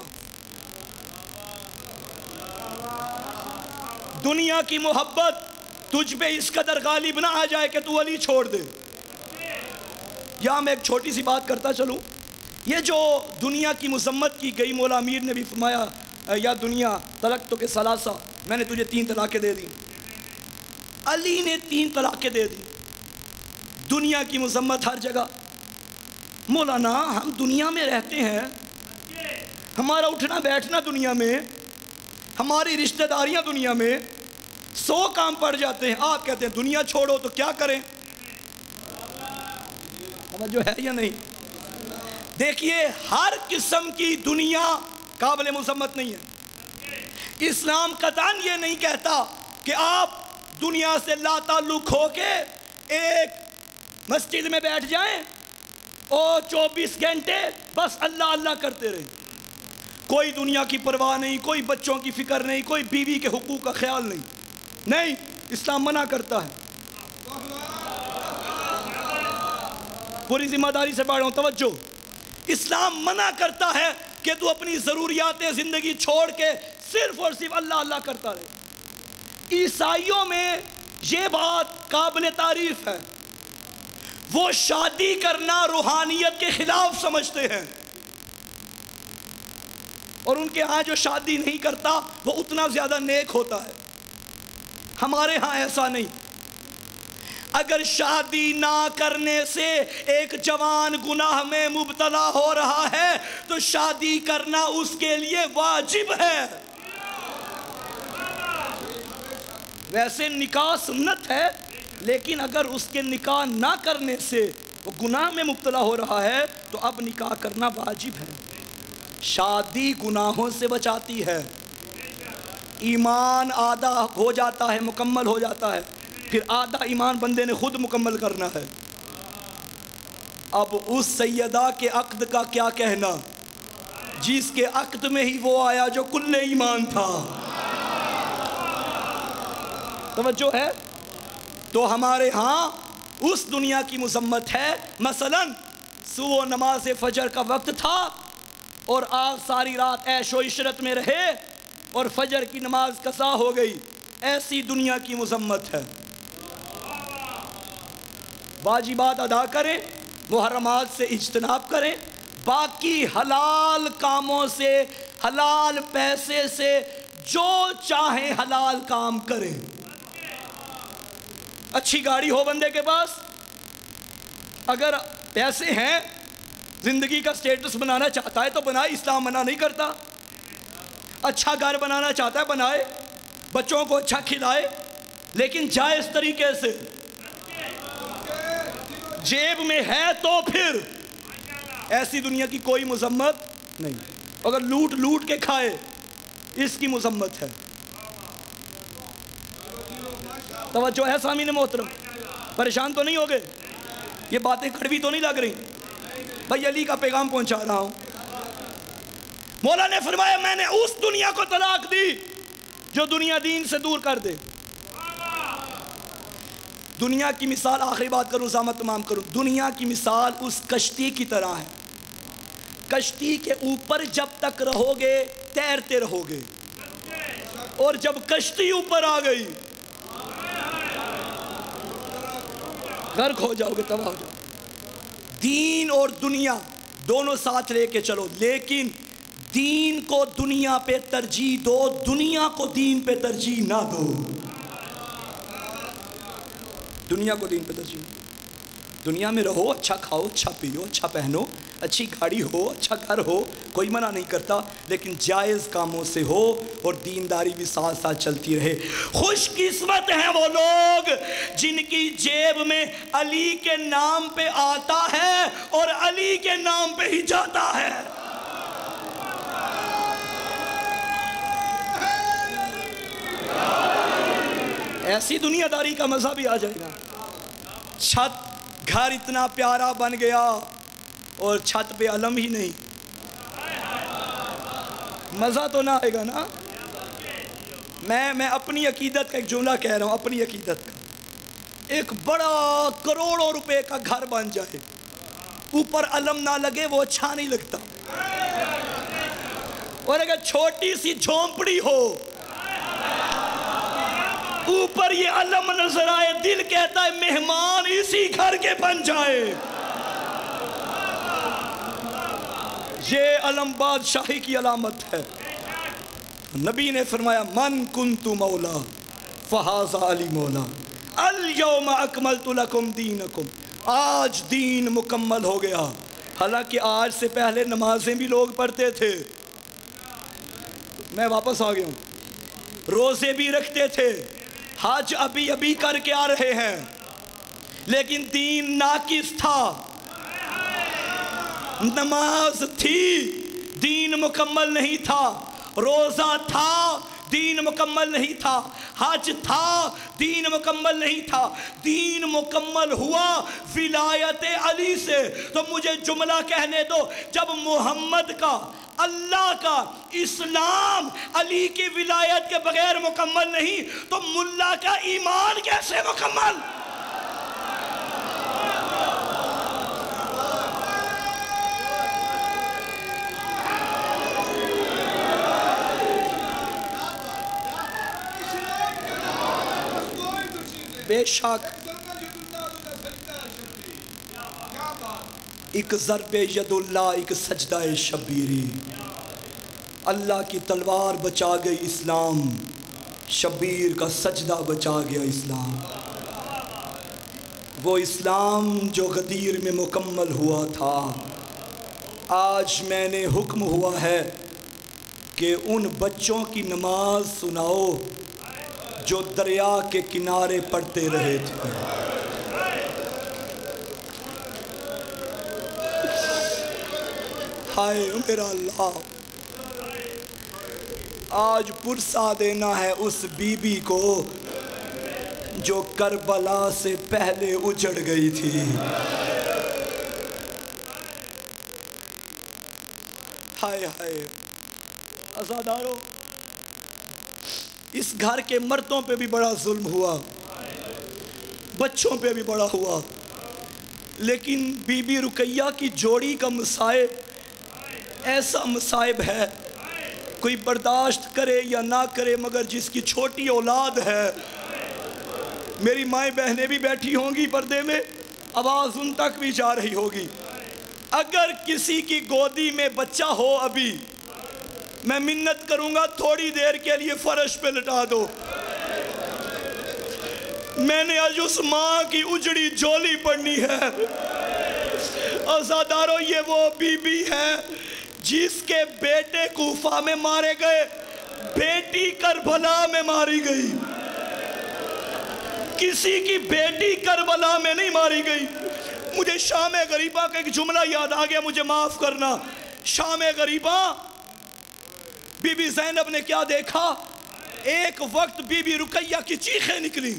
دنیا کی محبت تجھ پہ اس قدر غالب نہ آ جائے کہ تو علی چھوڑ دے۔ یہاں میں ایک چھوٹی سی بات کرتا چلوں، یہ جو دنیا کی مذمت کی گئی، مولا امیر نے بھی فرمایا یا دنیا طلقتو کے ثلاثہ، میں نے تجھے 3 طلاقیں دے دی۔ علی نے 3 طلاقیں دے دی۔ دنیا کی مذمت ہر جگہ۔ مولانا ہم دنیا میں رہتے ہیں، ہمارا اٹھنا بیٹھنا دنیا میں، ہماری رشتہ داریاں دنیا میں، 100 کام پڑ جاتے ہیں۔ آپ کہتے ہیں دنیا چھوڑو تو کیا کریں؟ جو ہے یا نہیں؟ دیکھیے ہر قسم کی دنیا قابل مذمت نہیں ہے۔ اسلام قطعاً یہ نہیں کہتا کہ آپ دنیا سے لا تعلق ہو کے ایک مسجد میں بیٹھ جائیں اور 24 گھنٹے بس اللہ اللہ کرتے رہیں، کوئی دنیا کی پرواہ نہیں، کوئی بچوں کی فکر نہیں، کوئی بیوی کے حقوق کا خیال نہیں۔ اسلام منع کرتا ہے۔ پوری ذمہ داری سے پڑھ رہا ہوں، توجہ۔ اسلام منع کرتا ہے کہ تو اپنی ضروریات زندگی چھوڑ کے صرف اور صرف اللہ اللہ کرتا رہے۔ عیسائیوں میں یہ بات قابل تعریف ہے، وہ شادی کرنا روحانیت کے خلاف سمجھتے ہیں، اور ان کے ہاں جو شادی نہیں کرتا وہ اتنا زیادہ نیک ہوتا ہے۔ ہمارے ہاں ایسا نہیں۔ اگر شادی نہ کرنے سے ایک جوان گناہ میں مبتلا ہو رہا ہے تو شادی کرنا اس کے لیے واجب ہے۔ ویسے نکاح سنت ہے، لیکن اگر اس کے نکاح نہ کرنے سے وہ گناہ میں مبتلا ہو رہا ہے تو اب نکاح کرنا واجب ہے۔ شادی گناہوں سے بچاتی ہے، ایمان آدھا ہو جاتا ہے، مکمل ہو جاتا ہے، پھر آدھا ایمان بندے نے خود مکمل کرنا ہے۔ اب اس سیدہ کے عقد کا کیا کہنا جس کے عقد میں ہی وہ آیا جو کل ایمان تھا۔ توجہ ہے؟ تو ہمارے ہاں اس دنیا کی مذمت ہے۔ مثلا صبح نماز فجر کا وقت تھا اور آپ ساری رات عیش و عشرت میں رہے اور فجر کی نماز قضا ہو گئی، ایسی دنیا کی مذمت ہے۔ واجبات ادا کریں، محرمات سے اجتناب کریں، باقی حلال کاموں سے، حلال پیسے سے جو چاہیں حلال کام کریں۔ اچھی گاڑی ہو بندے کے پاس، اگر پیسے ہیں، زندگی کا سٹیٹس بنانا چاہتا ہے تو بنائے، اسلام منع نہیں کرتا۔ اچھا گھر بنانا چاہتا ہے بنائے، بچوں کو اچھا کھلائے، لیکن جائز طریقے سے۔ جیب میں ہے تو پھر ایسی دنیا کی کوئی مذمت نہیں۔ اگر لوٹ لوٹ کے کھائے اس کی مذمت ہے۔ توجہ ہے سامعین محترم؟ پریشان تو نہیں ہو گئے؟ یہ باتیں کڑوی تو نہیں لگ رہی؟ بھائی علی کا پیغام پہنچا رہا ہوں۔ مولا نے فرمایا میں نے اس دنیا کو طلاق دی جو دنیا دین سے دور کر دے۔ دنیا کی مثال، آخری بات کروں سامت تمام کروں، دنیا کی مثال اس کشتی کی طرح ہے۔ کشتی کے اوپر جب تک رہو گے تیرتے رہو گے، اور جب کشتی اوپر آ گئی غرق ہو جاؤ گے، تباہ ہو جاؤ۔ دین اور دنیا دونوں ساتھ لے کے چلو، لیکن دین کو دنیا پہ ترجیح دو، دنیا کو دین پہ ترجیح نہ دو۔ دنیا کو دین پہ ترجیح نہ دو۔ دنیا میں رہو، اچھا کھاؤ، اچھا پیو، اچھا پہنو، اچھی گاڑی ہو، اچھا گھر ہو، کوئی منع نہیں کرتا، لیکن جائز کاموں سے ہو اور دینداری بھی ساتھ ساتھ چلتی رہے۔ خوش قسمت ہیں وہ لوگ جن کی جیب میں علی کے نام پہ آتا ہے اور علی کے نام پہ ہی جاتا ہے۔ ایسی دنیا داری کا مزہ بھی آ جائے گا۔ چھت گھر اتنا پیارا بن گیا اور چھت پہ علم ہی نہیں، مزہ تو نہ آئے گا نا۔ میں اپنی عقیدت کا ایک جملہ کہہ رہا ہوں، اپنی عقیدت کا۔ ایک بڑا کروڑوں روپے کا گھر بن جائے، اوپر علم نہ لگے، وہ اچھا نہیں لگتا۔ اور اگر چھوٹی سی جھونپڑی ہو، اوپر یہ علم نظر آئے، دل کہتا ہے مہمان اسی گھر کے بن جائے۔ یہ علم بادشاہی کی علامت ہے۔ نبی نے فرمایا من کنت مولا فہذا علی مولا، الیوم اکملت لکم دینکم، آج دین مکمل ہو گیا۔ حالانکہ آج سے پہلے نمازیں بھی لوگ پڑھتے تھے، میں واپس آ گیا ہوں، روزے بھی رکھتے تھے، حج ابھی ابھی کر کے آ رہے ہیں، لیکن دین ناقص تھا۔ نماز تھی، دین مکمل نہیں تھا، روزہ تھا، دین مکمل نہیں تھا، حج تھا، دین مکمل نہیں تھا۔ دین مکمل ہوا ولایت علی سے۔ تو مجھے جملہ کہنے دو، جب محمد کا، اللہ کا اسلام علی کی ولایت کے بغیر مکمل نہیں تو ملا کا ایمان کیسے مکمل؟ بے شک ایک ضرب ید اللہ، ایک سجدہ شبیری، اللہ کی تلوار بچا گئی اسلام، شبیر کا سجدہ بچا گیا اسلام۔ وہ اسلام جو غدیر میں مکمل ہوا تھا، آج میں نے حکم ہوا ہے کہ ان بچوں کی نماز سناؤ جو دریا کے کنارے پڑھتے رہے تھے۔ ہائے میرا اللہ، آج پرسا دینا ہے اس بی بی کو جو کربلا سے پہلے اجڑ گئی تھی۔ ہائے ہائے عزادارو، اس گھر کے مردوں پہ بھی بڑا ظلم ہوا، بچوں پہ بھی بڑا ہوا، لیکن بی بی رقیہ کی جوڑی کا مصائب ایسا مصائب ہے، کوئی برداشت کرے یا نہ کرے، مگر جس کی چھوٹی اولاد ہے، میری مائیں بہنیں بھی بیٹھی ہوں گی پردے میں، آواز ان تک بھی جا رہی ہوگی، اگر کسی کی گودی میں بچہ ہو ابھی، میں منت کروں گا تھوڑی دیر کے لیے فرش پہ لٹا دو۔ میں نے آج اس ماں کی اجڑی جولی پڑھنی ہے۔ عزادارو، یہ وہ بی بی ہے جس کے بیٹے کوفہ میں مارے گئے، بیٹی کربلا میں ماری گئی۔ کسی کی بیٹی کربلا میں نہیں ماری گئی۔ مجھے شام غریبہ کا ایک جملہ یاد آ گیا، مجھے معاف کرنا۔ شام غریبہ، بی بی زینب نے کیا دیکھا؟ ایک وقت بی بی رقیہ کی چیخیں نکلی۔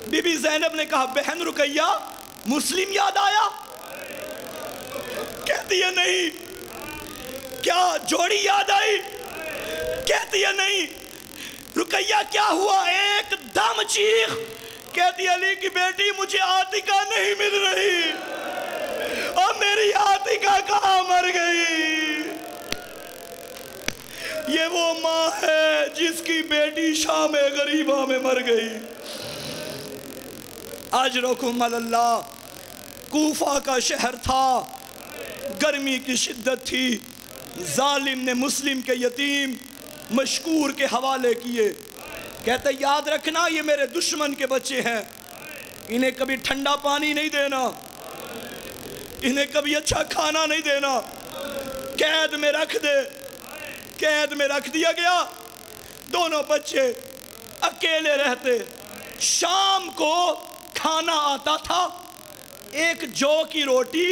بی بی زینب نے کہا بہن رقیہ، مسلم یاد آیا؟ کہتی ہے نہیں۔ کیا جوڑی یاد آئی؟ کہتی ہے نہیں۔ رقیہ کیا ہوا؟ ایک دم چیخ، کہتی علی کی بیٹی مجھے عاتقہ نہیں مل رہی، اور میری عاتقہ کہاں مر گئی؟ یہ وہ ماں ہے جس کی بیٹی شام غریبہ میں مر گئی۔ اجرکم اللہ. کوفہ کا شہر تھا، گرمی کی شدت تھی، ظالم نے مسلم کے یتیم مشکور کے حوالے کیے. کہتے یاد رکھنا یہ میرے دشمن کے بچے ہیں، انہیں کبھی ٹھنڈا پانی نہیں دینا، انہیں کبھی اچھا کھانا نہیں دینا، قید میں رکھ دے. قید میں رکھ دیا گیا. دونوں بچے اکیلے رہتے. شام کو کھانا آتا تھا، ایک جو کی روٹی،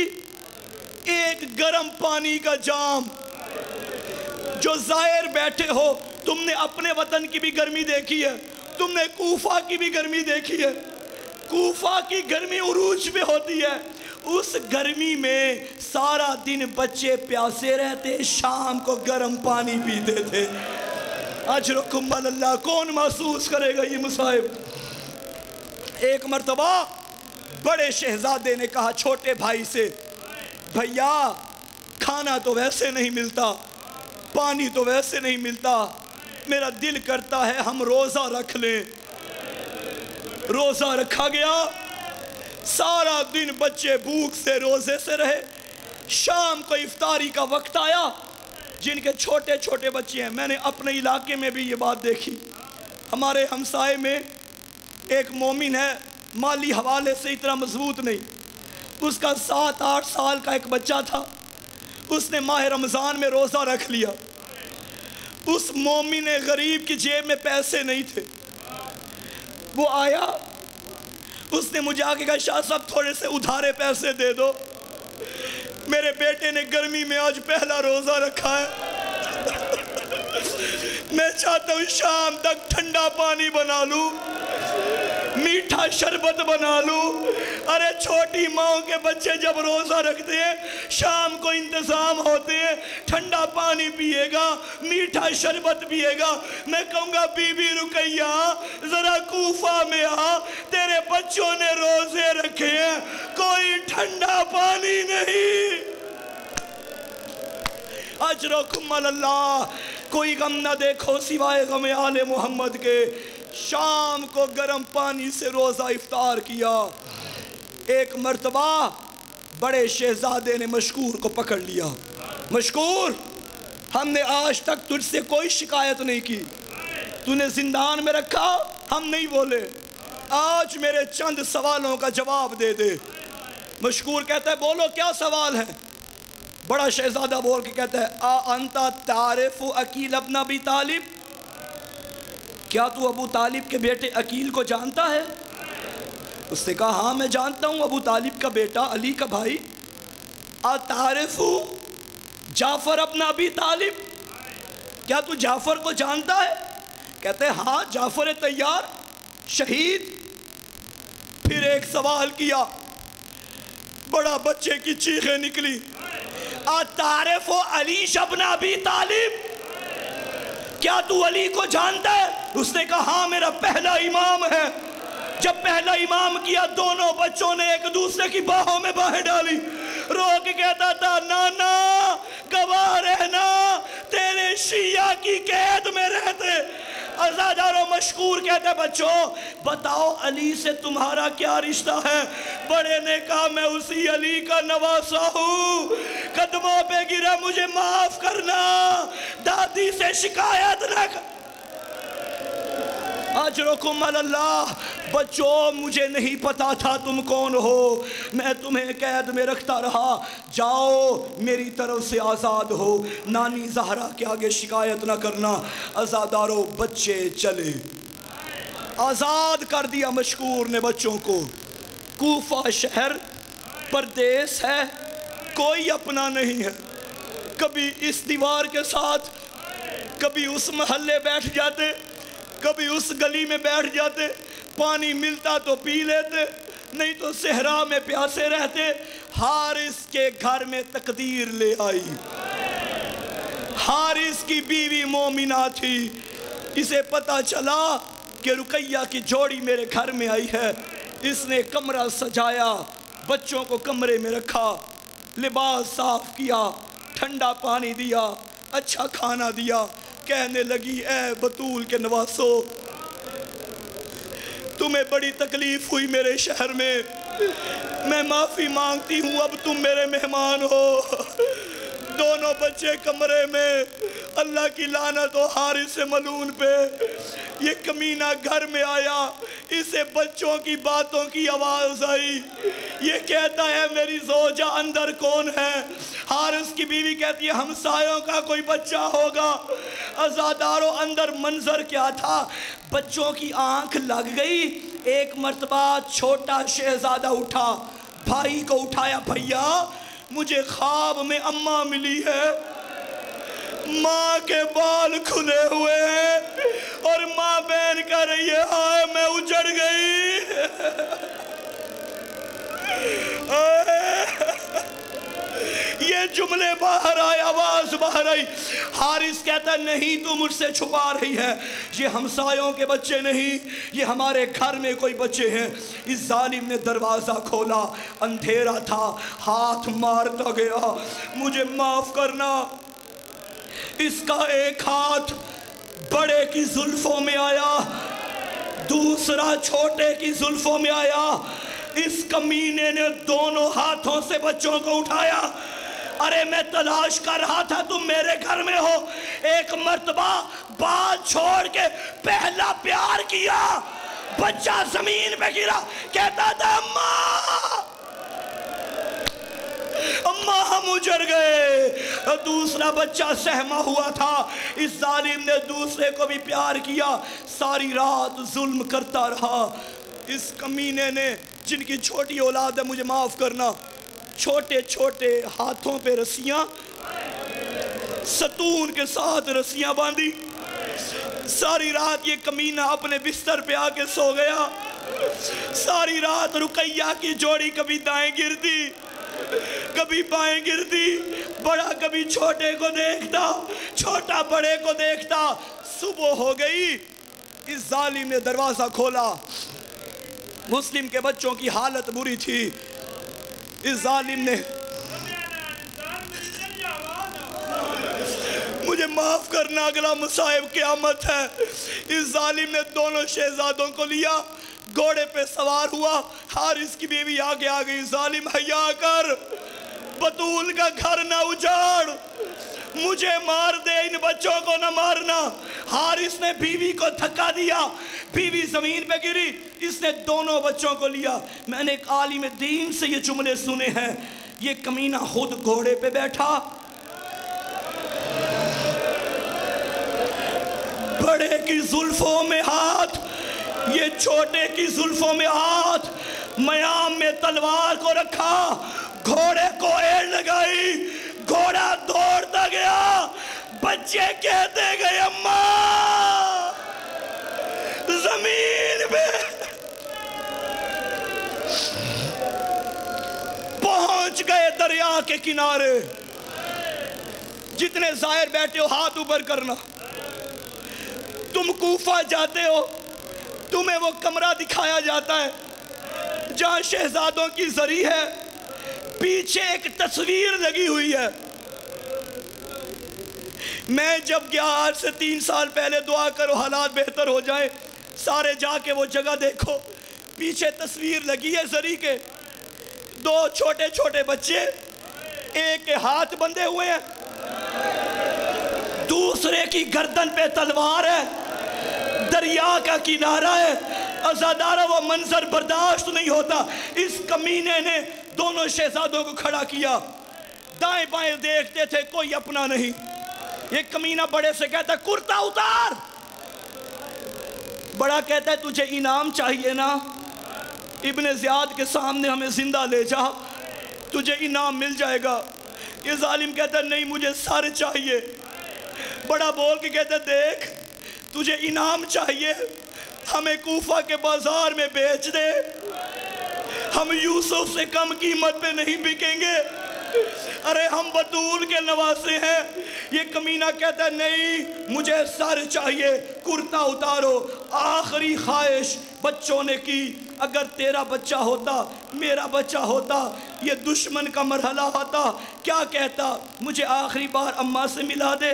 ایک گرم پانی کا جام. جو زائر بیٹھے ہو، تم نے اپنے وطن کی بھی گرمی دیکھی ہے، تم نے کوفہ کی بھی گرمی دیکھی ہے. کوفہ کی گرمی عروج پہ ہوتی ہے. اس گرمی میں سارا دن بچے پیاسے رہتے، شام کو گرم پانی پیتے تھے. اجرکم اللہ. کون محسوس کرے گا یہ مصائب؟ ایک مرتبہ بڑے شہزادے نے کہا چھوٹے بھائی سے، بھیا کھانا تو ویسے نہیں ملتا، پانی تو ویسے نہیں ملتا، میرا دل کرتا ہے ہم روزہ رکھ لیں. روزہ رکھا گیا. سارا دن بچے بھوک سے روزے سے رہے. شام کو افطاری کا وقت آیا. جن کے چھوٹے چھوٹے بچے ہیں، میں نے اپنے علاقے میں بھی یہ بات دیکھی. ہمارے ہمسائے میں ایک مومن ہے، مالی حوالے سے اتنا مضبوط نہیں. اس کا 7-8 سال کا ایک بچہ تھا. اس نے ماہ رمضان میں روزہ رکھ لیا. اس مومن غریب کی جیب میں پیسے نہیں تھے. وہ آیا، اس نے مجھے آگے کہا شاہ صاحب تھوڑے سے ادھارے پیسے دے دو، میرے بیٹے نے گرمی میں آج پہلا روزہ رکھا ہے، میں چاہتا ہوں شام تک ٹھنڈا پانی بنا لوں، میٹھا شربت بنا لوں. ارے چھوٹی ماں کے بچے جب روزہ رکھتے ہیں، شام کو انتظام ہوتے ہیں، ٹھنڈا پانی پیے گا، میٹھا شربت پیے گا. میں کہوں گا بی بی رقیہ ذرا کوفہ میں آ، تیرے بچوں نے روزے رکھے ہیں، کوئی ٹھنڈا پانی نہیں. اجرکم اللہ. کوئی غم نہ دیکھو سوائے غم آل محمد کے. شام کو گرم پانی سے روزہ افطار کیا. ایک مرتبہ بڑے شہزادے نے مشکور کو پکڑ لیا. مشکور، ہم نے آج تک تجھ سے کوئی شکایت نہیں کی، تو نے زندان میں رکھا، ہم نہیں بولے، آج میرے چند سوالوں کا جواب دے دے. مشکور کہتا ہے بولو کیا سوال ہے؟ بڑا شہزادہ بول کے کہتا ہے انتا تعرف عقیل ابن ابی طالب، کیا تو ابو طالب کے بیٹے عقیل کو جانتا ہے؟ اس نے کہا ہاں میں جانتا ہوں ابو طالب کا بیٹا، علی کا بھائی. تعرف جعفر ابن ابی طالب، کیا تو جعفر کو جانتا ہے؟ کہتے ہیں ہاں جعفر طیار شہید. پھر ایک سوال کیا، بڑا بچے کی چیخیں نکلی، تعرف علی ابن ابی طالب، کیا تو علی کو جانتا ہے؟ اس نے کہا ہاں میرا پہلا امام ہے. جب پہلا امام کیا دونوں بچوں نے ایک دوسرے کی باہوں میں باہیں ڈالی. رو کے کہتا تھا نانا گواہ رہنا تیرے شیعہ کی قید میں رہتے. عزاداروں مشکور کہتے بچوں بتاؤ علی سے تمہارا کیا رشتہ ہے؟ بڑے نے کہا میں اسی علی کا نواسا ہوں، قدموں پہ گرا مجھے معاف کرنا، دادی سے شکایت نہ کر. اجرکم اللہ. بچوں مجھے نہیں پتا تھا تم کون ہو، میں تمہیں قید میں رکھتا رہا، جاؤ میری طرف سے آزاد ہو، نانی زہرا کے آگے شکایت نہ کرنا. عزاداروں بچے چلے، آزاد کر دیا مشکور نے بچوں کو. کوفہ شہر پردیس ہے، کوئی اپنا نہیں ہے. کبھی اس دیوار کے ساتھ، کبھی اس محلے بیٹھ جاتے، کبھی اس گلی میں بیٹھ جاتے، پانی ملتا تو پی لیتے، نہیں تو صحرا میں پیاسے رہتے. حارث کے گھر میں تقدیر لے آئی. حارث کی بیوی مومنہ تھی، اسے پتا چلا کہ رقیہ کی جوڑی میرے گھر میں آئی ہے. اس نے کمرہ سجایا، بچوں کو کمرے میں رکھا، لباس صاف کیا، ٹھنڈا پانی دیا، اچھا کھانا دیا. کہنے لگی اے بطول کے نواسو، تمہیں بڑی تکلیف ہوئی میرے شہر میں، میں معافی مانگتی ہوں، اب تم میرے مہمان ہو۔ دونوں بچے کمرے میں، اللہ کی لعنت ہو حارث ملعون پہ۔ یہ کمینہ گھر میں آیا، اسے بچوں کی باتوں کی آواز آئی، یہ کہتا ہے میری زوجہ اندر کون ہے؟ حارث کی بیوی کہتی ہے ہمسایوں کا کوئی بچہ ہوگا۔ عزاداروں اندر منظر کیا تھا؟ بچوں کی آنکھ لگ گئی۔ ایک مرتبہ چھوٹا شہزادہ اٹھا، بھائی کو اٹھایا، بھیا مجھے خواب میں اماں ملی ہے، ماں کے بال کھلے ہوئے ہیں اور ماں بہن کہہ رہی ہے ہائے میں اجڑ گئی۔ یہ جملے باہر آئے، آواز باہر آئی۔ حارث کہتا ہے نہیں تو مجھ سے چھپا رہی ہے، یہ ہمسایوں کے بچے نہیں، یہ ہمارے گھر میں کوئی بچے ہیں۔ اس ظالم نے دروازہ کھولا، اندھیرا تھا، ہاتھ مارتا گیا، مجھے معاف کرنا۔ اس کا ایک ہاتھ بڑے کی زلفوں میں آیا، دوسرا چھوٹے کی زلفوں میں آیا۔ اس کمینے نے دونوں ہاتھوں سے بچوں کو اٹھایا۔ ارے میں تلاش کر رہا تھا تم میرے گھر میں ہو۔ ایک مرتبہ بال چھوڑ کے پہلا پیار کیا، بچہ زمین پہ گرا، کہتا تھا اماں اماں ہم اجڑ گئے۔ دوسرا بچہ سہما ہوا تھا۔ اس ظالم نے دوسرے کو بھی پیار کیا، ساری رات ظلم کرتا رہا۔ اس کمینے نے، جن کی چھوٹی اولاد ہے مجھے معاف کرنا، چھوٹے چھوٹے ہاتھوں پہ رسیاں، ستون کے ساتھ رسیاں باندھی۔ ساری رات یہ کمینہ اپنے بستر پہ آ کے سو گیا۔ ساری رات رقیہ کی جوڑی کبھی دائیں گرتی، کبھی بائیں گرتی، بڑا کبھی چھوٹے کو دیکھتا، چھوٹا بڑے کو دیکھتا۔ صبح ہو گئی، اس ظالم نے دروازہ کھولا۔ مسلم کے بچوں کی حالت بری تھی۔ اس ظالم نے، مجھے معاف کرنا اگلا مصائب قیامت ہے، اس ظالم نے دونوں شہزادوں کو لیا، گھوڑے پہ سوار ہوا۔ حارث کی بیوی آگے آ گئی، ظالم حیا کر، بطول کا گھر نہ اجاڑ، مجھے مار دے، ان بچوں کو نہ مارنا۔ حارث نے بیوی کو دھکا دیا، بیوی زمین پہ گری، اس نے دونوں بچوں کو لیا۔ میں نے ایک عالم دین سے یہ جملے سنے ہیں، یہ کمینہ خود گھوڑے پہ بیٹھا، بڑے کی زلفوں میں ہاتھ، یہ چھوٹے کی زلفوں میں ہاتھ، میام میں تلوار کو رکھا، گھوڑے کو ایڑ لگائی، گھوڑا دوڑتا گیا، بچے کہتے گئے اماں زمین پہ۔ پہنچ گئے دریا کے کنارے۔ جتنے زائر بیٹھے ہو ہاتھ اوپر کرنا۔ تم کوفہ جاتے ہو، تمہیں وہ کمرہ دکھایا جاتا ہے جہاں شہزادوں کی زری ہے، پیچھے ایک تصویر لگی ہوئی ہے۔ میں جب گیا آج سے 3 سال پہلے، دعا کرو حالات بہتر ہو جائیں، سارے جا کے وہ جگہ دیکھو، پیچھے تصویر لگی ہے زری کے، 2 چھوٹے چھوٹے بچے، ایک کے ہاتھ بندھے ہوئے ہیں، دوسرے کی گردن پہ تلوار ہے، دریا کا کنارہ ہے۔ عزادارہ وہ منظر برداشت نہیں ہوتا۔ اس کمینے نے دونوں شہزادوں کو کھڑا کیا، دائیں بائیں دیکھتے تھے، کوئی اپنا نہیں۔ یہ کمینہ بڑے سے کہتا ہے کرتا اتار، بڑا کہتا ہے تجھے انعام چاہیے نا، ابن زیاد کے سامنے ہمیں زندہ لے جا، تجھے انعام مل جائے گا۔ یہ ظالم کہتا ہے نہیں مجھے سر چاہیے۔ بڑا بول کے کہتا ہے دیکھ تجھے انعام چاہیے، ہمیں کوفہ کے بازار میں بیچ دے، ہم یوسف سے کم قیمت پہ نہیں بکیں گے، ارے ہم بطول کے نواسے ہیں۔ یہ کمینہ کہتا ہے نہیں مجھے سر چاہیے، کرتا اتارو۔ آخری خواہش بچوں نے کی، اگر تیرا بچہ ہوتا، میرا بچہ ہوتا، یہ دشمن کا مرحلہ ہوتا، کیا کہتا؟ مجھے آخری بار اماں سے ملا دے،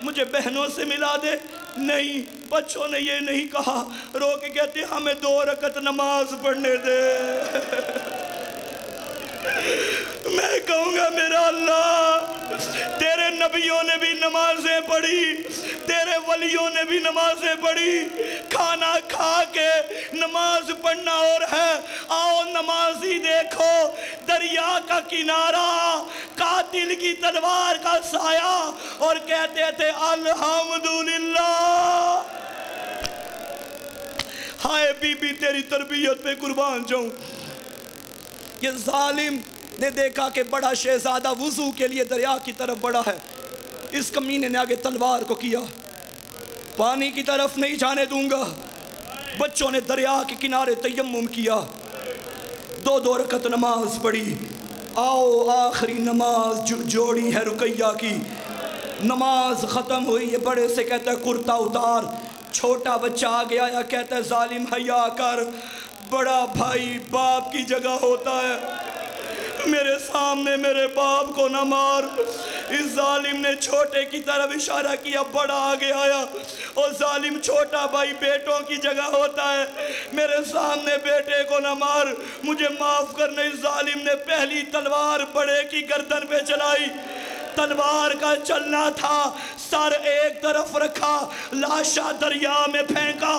مجھے بہنوں سے ملا دے، نہیں، بچوں نے یہ نہیں کہا، رو کے کہتے ہمیں 2 رکعت نماز پڑھنے دے۔ میں کہوں گا میرا اللہ، تیرے نبیوں نے بھی نمازیں پڑھی، تیرے ولیوں نے بھی نمازیں پڑھی، کھانا کھا کے نماز پڑھنا اور ہے۔ آؤ نمازی دیکھو دریا کا کنارہ، قاتل کی تلوار کا سایہ، اور کہتے تھے الحمدللہ۔ ہائے بی بی تیری تربیت پہ قربان جاؤں۔ یہ ظالم نے دیکھا کہ بڑا شہزادہ وضو کے لیے دریا کی طرف بڑھا ہے، اس کمینے نے آگے تلوار کو کیا، پانی کی طرف نہیں جانے دوں گا۔ بچوں نے دریا کے کنارے تیمم کیا، 2 رکعت نماز پڑھی۔ آؤ آخری نماز جوڑی ہے رقیہ کی، نماز ختم ہوئی، یہ بڑے سے کہتا ہے کرتا اتار۔ چھوٹا بچہ آگے آیا، کہتا ہے ظالم حیا کر، بڑا بھائی باپ کی جگہ ہوتا ہے، میرے سامنے میرے باپ کو نہ مار۔ اس ظالم نے چھوٹے کی طرف اشارہ کیا، بڑا آگے آیا، اور ظالم چھوٹا بھائی بیٹوں کی جگہ ہوتا ہے، میرے سامنے بیٹے کو نہ مار، مجھے معاف کرنے۔ اس ظالم نے پہلی تلوار بڑے کی گردن پہ چلائی، تلوار کا چلنا تھا، سر ایک طرف رکھا، لاشا دریا میں پھینکا۔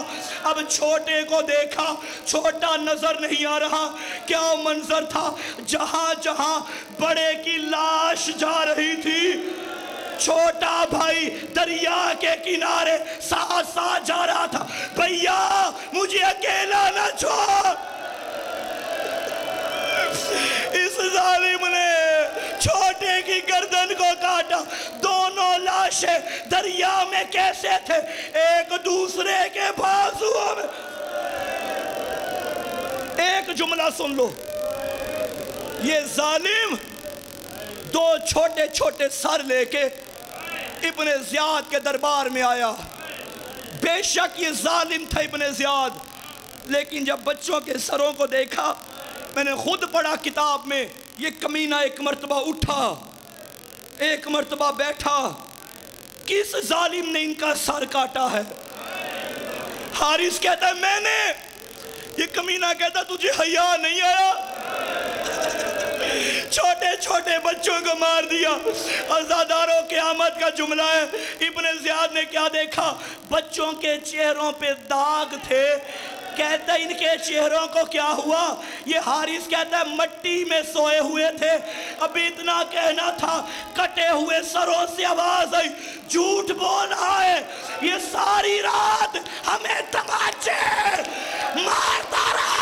اب چھوٹے کو دیکھا، چھوٹا نظر نہیں آ رہا، کیا منظر تھا، جہاں جہاں بڑے کی لاش جا رہی تھی، چھوٹا بھائی دریا کے کنارے ساتھ ساتھ جا رہا تھا۔ بھیا مجھے اکیلا نہ چھوڑ۔ اس ظالم نے چھوٹے کی گردن کو کاٹا، دونوں لاشیں دریا میں کیسے تھے، ایک دوسرے کے بازوؤں میں۔ ایک جملہ سن لو، یہ ظالم 2 چھوٹے چھوٹے سر لے کے ابن زیاد کے دربار میں آیا۔ بے شک یہ ظالم تھا ابن زیاد، لیکن جب بچوں کے سروں کو دیکھا، میں نے خود پڑھا کتاب میں، یہ کمینہ ایک مرتبہ اٹھا، ایک مرتبہ بیٹھا۔ کس ظالم نے ان کا سر کاٹا ہے؟ حارث کہتا ہے میں نے۔ یہ کمینہ کہتا تجھے حیا نہیں آیا؟ چھوٹے چھوٹے بچوں کو مار دیا۔ عزاداروں قیامت کا جملہ ہے، ابن زیاد نے کیا دیکھا، بچوں کے چہروں پہ داغ تھے، کہتا ہے ان کے چہروں کو کیا ہوا؟ یہ حارث کہتا ہے مٹی میں سوئے ہوئے تھے۔ اب اتنا کہنا تھا، کٹے ہوئے سروں سے آواز آئی، جھوٹ بول رہا ہے، یہ ساری رات ہمیں تماچے مارتا رہا۔